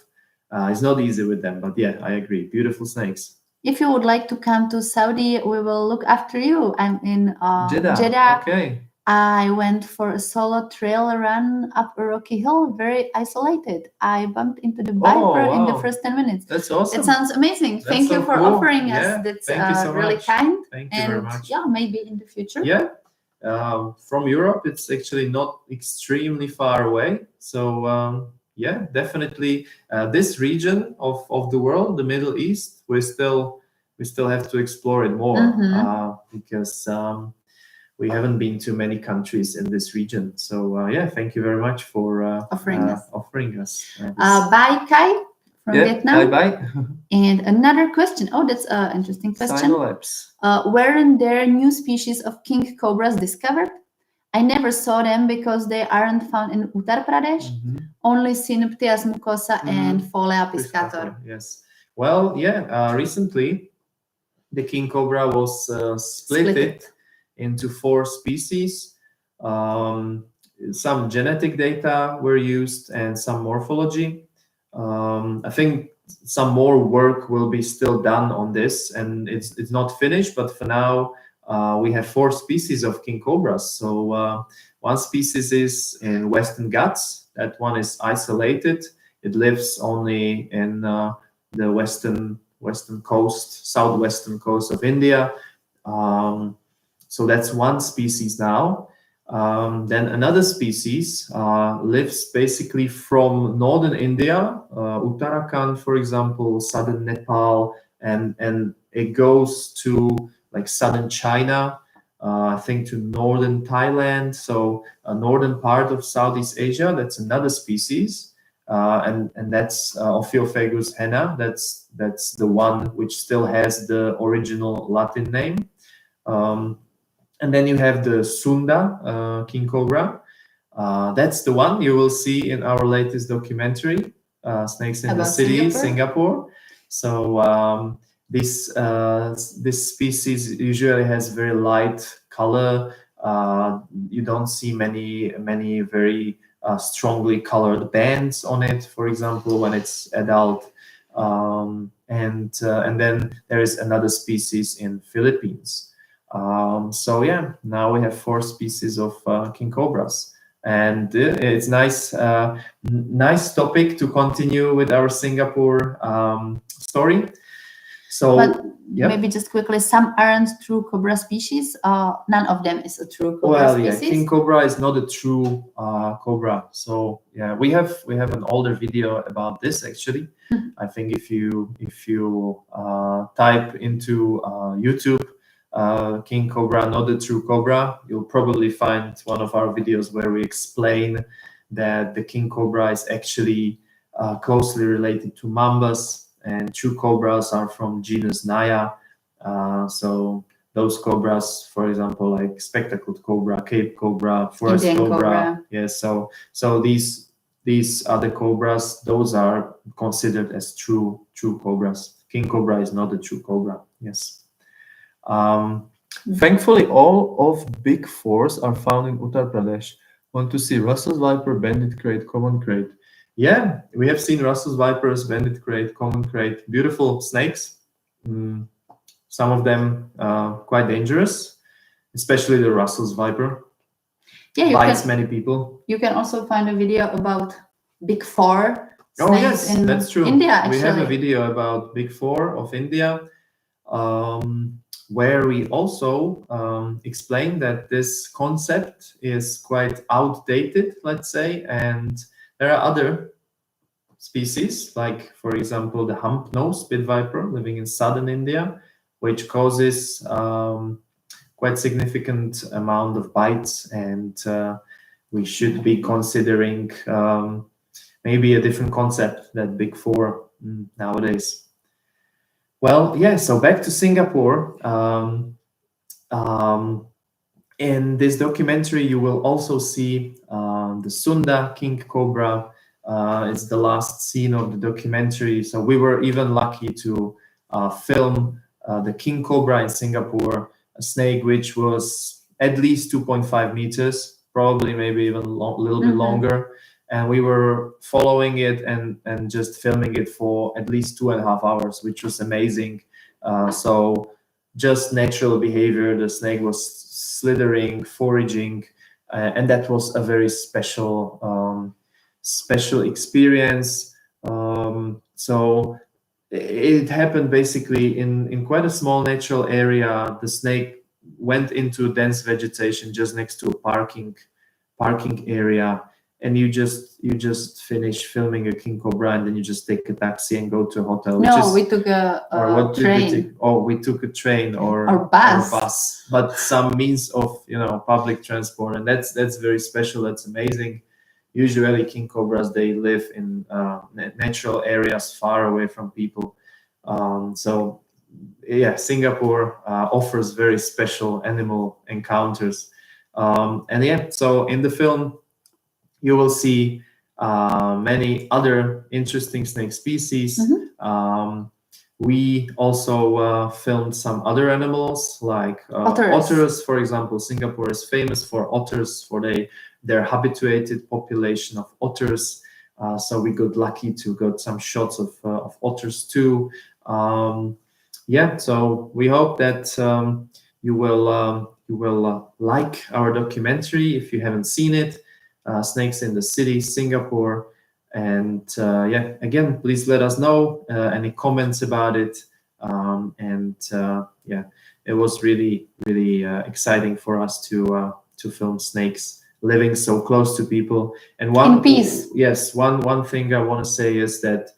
It's not easy with them, but yeah, I agree. Beautiful snakes. If you would like to come to Saudi, we will look after you. I'm in Jeddah. Okay. I went for a solo trail run up a rocky hill, very isolated. I bumped into the viper in the first 10 minutes. That's awesome. It sounds amazing. Thank you for offering us. That's Thank you so really much. kind. Thank you very much. Yeah, maybe in the future. Yeah. From Europe, it's actually not extremely far away. So yeah, definitely this region of the world, the Middle East, we still have to explore it more because we haven't been to many countries in this region. So yeah, thank you very much for offering us. Bye, Kai from Vietnam. Bye. And another question. Oh, that's an interesting question. Sinolabs. Weren't there new species of king cobras discovered? I never saw them because they aren't found in Uttar Pradesh. Only Synoptias mucosa and Folea piscator. Yes. Well, yeah. Recently, the king cobra was split into 4 species. Some genetic data were used and some morphology. I think some more work will be still done on this, and it's not finished. But for now, we have 4 species of king cobras. So one species is in Western Ghats. That one is isolated. It lives only in the western coast, southwestern coast of India. So that's one species now. Then another species lives basically from northern India, Uttarakhand, for example, southern Nepal, and it goes to like southern China, I think to northern Thailand. So a northern part of Southeast Asia. That's another species, and that's Ophiophagus henna. That's the one which still has the original Latin name. And then you have the Sunda king cobra. That's the one you will see in our latest documentary, Snakes in the City, Singapore. So this species usually has very light color. You don't see many very strongly colored bands on it, for example, when it's adult. And then there is another species in Philippines. So yeah, now we have 4 species of king cobras, and it's nice topic to continue with our Singapore story. So maybe just quickly, some aren't true cobra species. None of them is a true cobra species. King cobra is not a true cobra. So yeah, we have an older video about this actually. I think if you type into YouTube king cobra, not the true cobra, you'll probably find one of our videos where we explain that the king cobra is actually closely related to mambas, and true cobras are from genus Naya. So those cobras, for example, like spectacled cobra, cape cobra, forest cobra. Yes. So these other cobras, those are considered as true cobras. King cobra is not a true cobra. Yes. Thankfully, all of big 4s are found in Uttar Pradesh. Want to see Russell's viper, bandit crate, common crate? Yeah, we have seen Russell's vipers, bandit crate, common crate, beautiful snakes. Some of them quite dangerous, especially the Russell's viper. Yeah, Bites many people. you can also find a video about big four Oh snakes yes, in that's true. India. Actually, We have a video about Big Four of India, where we also explain that this concept is quite outdated, let's say, and there are other species, like for example the hump-nosed pit viper living in southern India, which causes quite significant amount of bites, and we should be considering maybe a different concept than Big Four nowadays. Well, yeah, so back to Singapore. Um, in this documentary, you will also see the Sunda king cobra. It's the last scene of the documentary. So we were even lucky to film the king cobra in Singapore, a snake which was at least 2.5 meters, probably maybe even a little bit longer. And we were following it and just filming it for at least 2.5 hours, which was amazing. So just natural behavior. The snake was slithering, foraging, and that was a very special experience. So it happened basically in quite a small natural area. The snake went into dense vegetation just next to a parking area, and you just finish filming a king cobra, and then you just take a taxi and go to a hotel. No, we took a train. We took a train or bus. but some means of public transport, and that's very special. That's amazing. Usually, king cobras, they live in natural areas far away from people. So yeah, Singapore offers very special animal encounters. And yeah, so in the film, you will see many other interesting snake species. We also filmed some other animals like otters, for example. Singapore is famous for otters, for their habituated population of otters. So we got lucky to get some shots of otters too. Yeah, so we hope that you will like our documentary if you haven't seen it. Snakes in the City, Singapore. And yeah, again, please let us know any comments about it. And yeah, it was really exciting for us to film snakes living so close to people. And in peace. Yes, one thing I want to say is that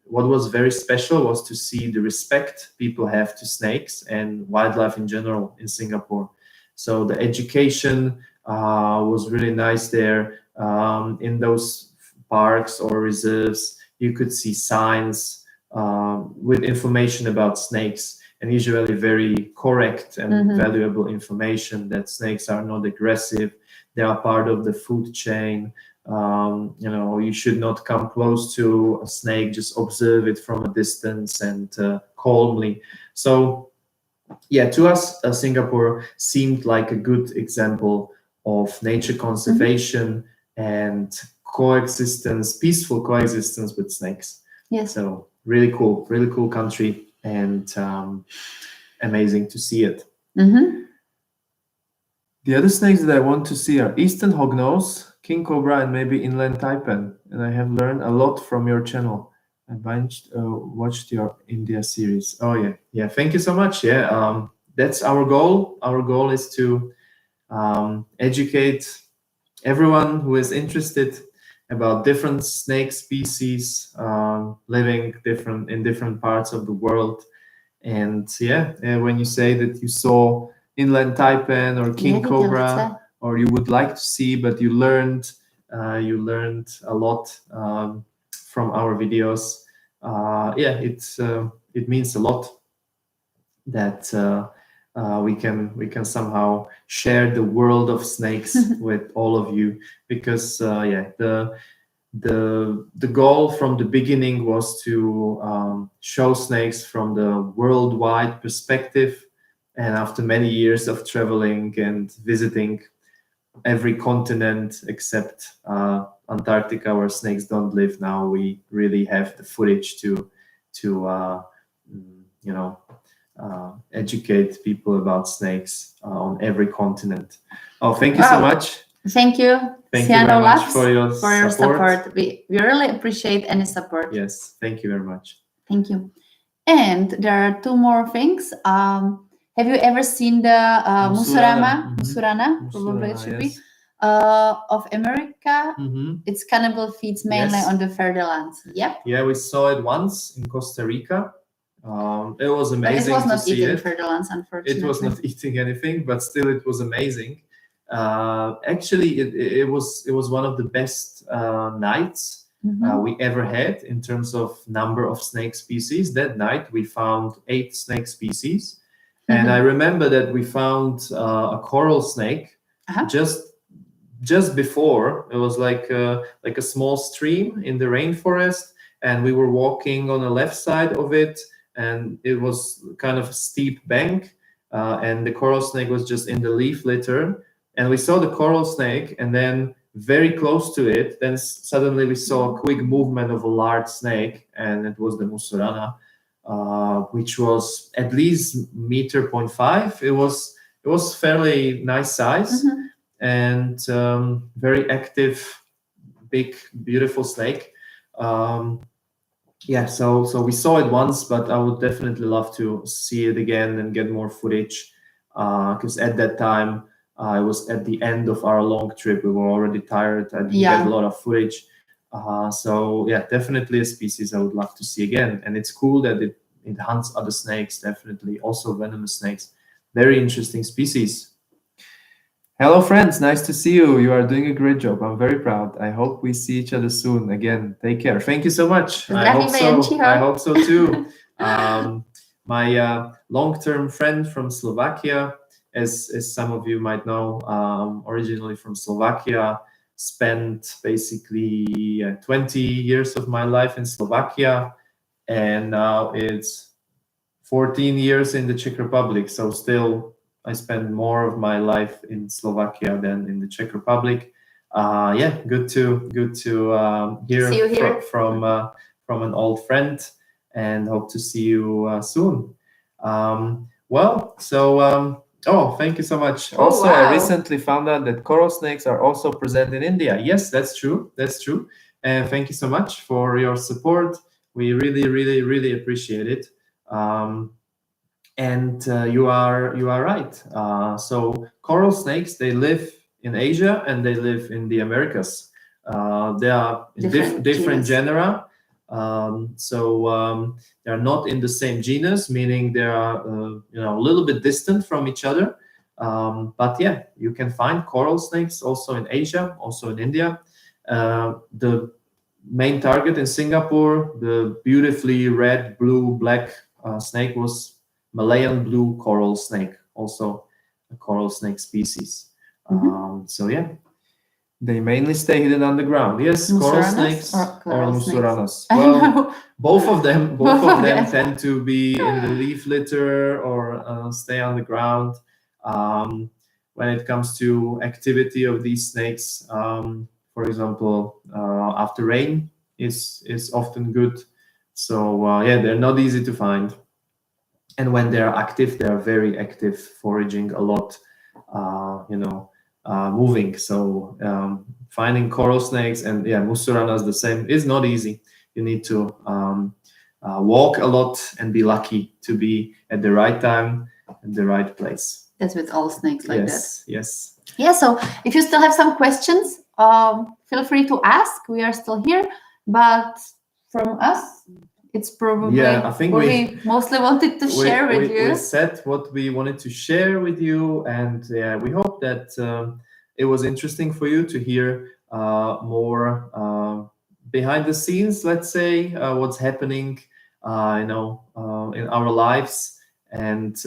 what was very special was to see the respect people have to snakes and wildlife in general in Singapore. So the education was really nice there. In those parks or reserves, you could see signs with information about snakes, and usually very correct and valuable information that snakes are not aggressive. They are part of the food chain. You should not come close to a snake, just observe it from a distance and calmly. So yeah, to us, Singapore seemed like a good example of nature conservation and coexistence, peaceful coexistence with snakes. Yes. So really cool country, and amazing to see it. The other snakes that I want to see are eastern hognose, king cobra, and maybe inland taipan. And I have learned a lot from your channel. I watched your India series. Oh yeah. Thank you so much. Yeah, that's our goal. Our goal is to educate everyone who is interested about different snake species living in different parts of the world. And yeah, when you say that you saw inland taipan or king cobra, or you would like to see, but you learned a lot from our videos. Yeah, it means a lot that we can somehow share the world of snakes with all of you, because yeah, the goal from the beginning was to show snakes from the worldwide perspective. And after many years of traveling and visiting every continent except Antarctica, where snakes don't live now, we really have the footage to educate people about snakes on every continent. Oh, thank you so much. Thank you. Thank you very much for your support. We really appreciate any support. Yes, thank you very much. Thank you. And there are two more things. Have you ever seen the Musurama? Musurana, probably it should be, of America. Its cannibal feeds mainly on the Federlands. Yep. Yeah, we saw it once in Costa Rica. It was amazing. But it was not to see eating it. Federlands, unfortunately. It was not eating anything, but still, it was amazing. Actually, it was one of the best nights we ever had in terms of number of snake species. That night, we found 8 snake species, and I remember that we found a coral snake just before. It was like a small stream in the rainforest, and we were walking on the left side of it, and it was kind of a steep bank, and the coral snake was just in the leaf litter, and we saw the coral snake, and then very close to it, then suddenly we saw a quick movement of a large snake, and it was the Musurana, which was at least 1.5 meters. It was fairly nice size, and very active, big, beautiful snake. Yeah, so we saw it once, but I would definitely love to see it again and get more footage, because at that time it was at the end of our long trip. We were already tired. I didn't get a lot of footage. So yeah, definitely a species I would love to see again. And it's cool that it hunts other snakes, definitely, also venomous snakes. Very interesting species. Hello, friends. Nice to see you. You are doing a great job. I'm very proud. I hope we see each other soon again. Take care. Thank you so much. I hope so. I hope so too. My long-term friend from Slovakia, as some of you might know, originally from Slovakia, spent basically 20 years of my life in Slovakia, and now it's 14 years in the Czech Republic. So still, I spend more of my life in Slovakia than in the Czech Republic. Yeah, good to hear from an old friend, and hope to see you soon. Oh, thank you so much. Also, I recently found out that coral snakes are also present in India. Yes, that's true. That's true. And thank you so much for your support. We really, really, really appreciate it. And you are right. So coral snakes, they live in Asia and they live in the Americas. They are different genera. They're not in the same genus, meaning they are a little bit distant from each other. But yeah, you can find coral snakes also in Asia, also in India. The main target in Singapore, the beautifully red, blue, black snake, was Malayan blue coral snake, also a coral snake species. So yeah, they mainly stay hidden underground. Yes, coral snakes or Musuranas. Well, both of them tend to be in the leaf litter or stay on the ground. When it comes to activity of these snakes, for example, after rain is often good. So yeah, they're not easy to find. And when they're active, they are very active, foraging a lot, moving. So finding coral snakes and Musuranas the same is not easy. You need to walk a lot and be lucky to be at the right time and the right place. That's with all snakes like that. Yes. Yeah. So if you still have some questions, feel free to ask. We are still here, but from us, it's probably I think we mostly wanted to share with you. We said what we wanted to share with you, and we hope that it was interesting for you to hear more behind the scenes. Let's say what's happening, in our lives, and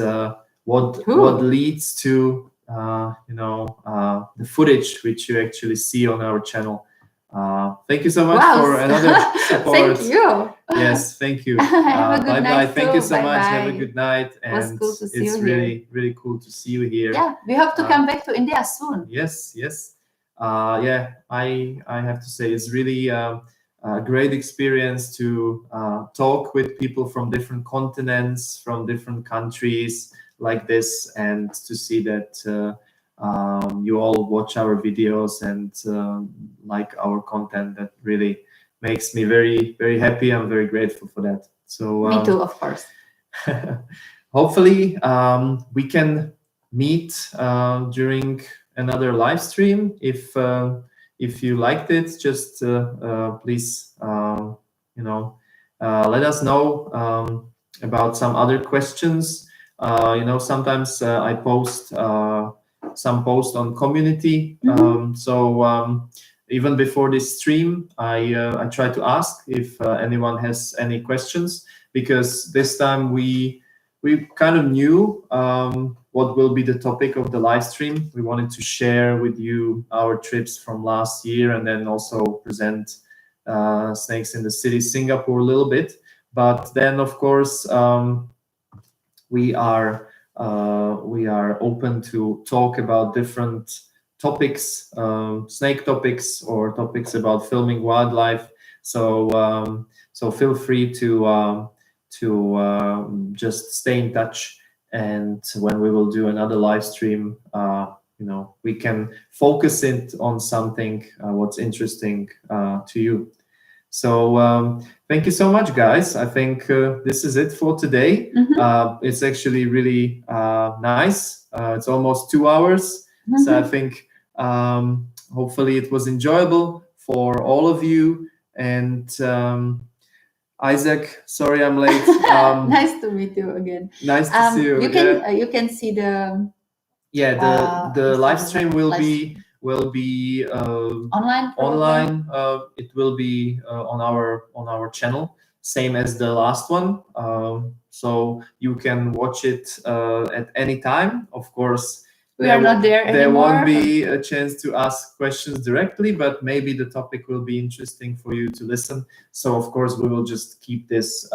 what leads to the footage which you actually see on our channel. Thank you so much for another support. Thank you. Yes, thank you. Have a good bye night. Thank you so bye much. Bye. Have a good night. And it was cool to see it's you really, here. really cool to see you here. Yeah, we hope to come back to India soon. Yes. I have to say it's really a great experience to talk with people from different continents, from different countries like this, and to see that you all watch our videos and like our content. That really makes me very, very happy. I'm very grateful for that. So Me too, of course. hopefully we can meet during another live stream. If you liked it, just please let us know about some other questions. Sometimes I post some posts on community. Even before this stream, I try to ask if anyone has any questions, because this time we kind of knew what will be the topic of the live stream. We wanted to share with you our trips from last year, and then also present Snakes in the City Singapore a little bit. But then, of course, we are open to talk about different topics, snake topics, or topics about filming wildlife. So feel free to just stay in touch, and when we will do another live stream, we can focus it on something what's interesting to you. So thank you so much, guys. I think this is it for today. It's actually really nice. It's almost 2 hours. So I think hopefully it was enjoyable for all of you. And Isaac, sorry I'm late. Nice to meet you again. Nice to see you. You can see the the live stream will be online. It will be on our channel, same as the last one. So you can watch it at any time. Of course, we are not there anymore. There won't be a chance to ask questions directly, but maybe the topic will be interesting for you to listen. So of course, we will just keep this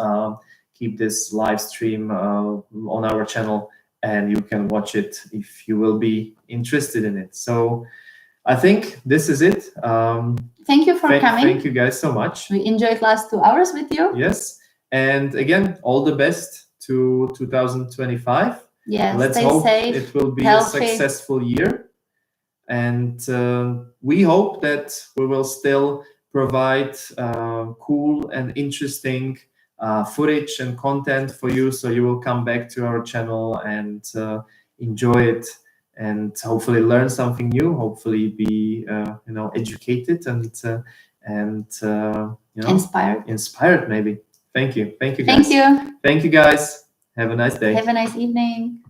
live stream on our channel, and you can watch it if you will be interested in it. So I think this is it. Thank you for coming. Thank you guys so much. We enjoyed last 2 hours with you. Yes. And again, all the best to 2025. Yes, let's stay hope safe, it will be healthy. A successful year. And we hope that we will still provide cool and interesting footage and content for you, so you will come back to our channel and enjoy it, and hopefully learn something new, hopefully be educated and inspired maybe. Thank you guys. Thank you guys. Have a nice day. Have a nice evening.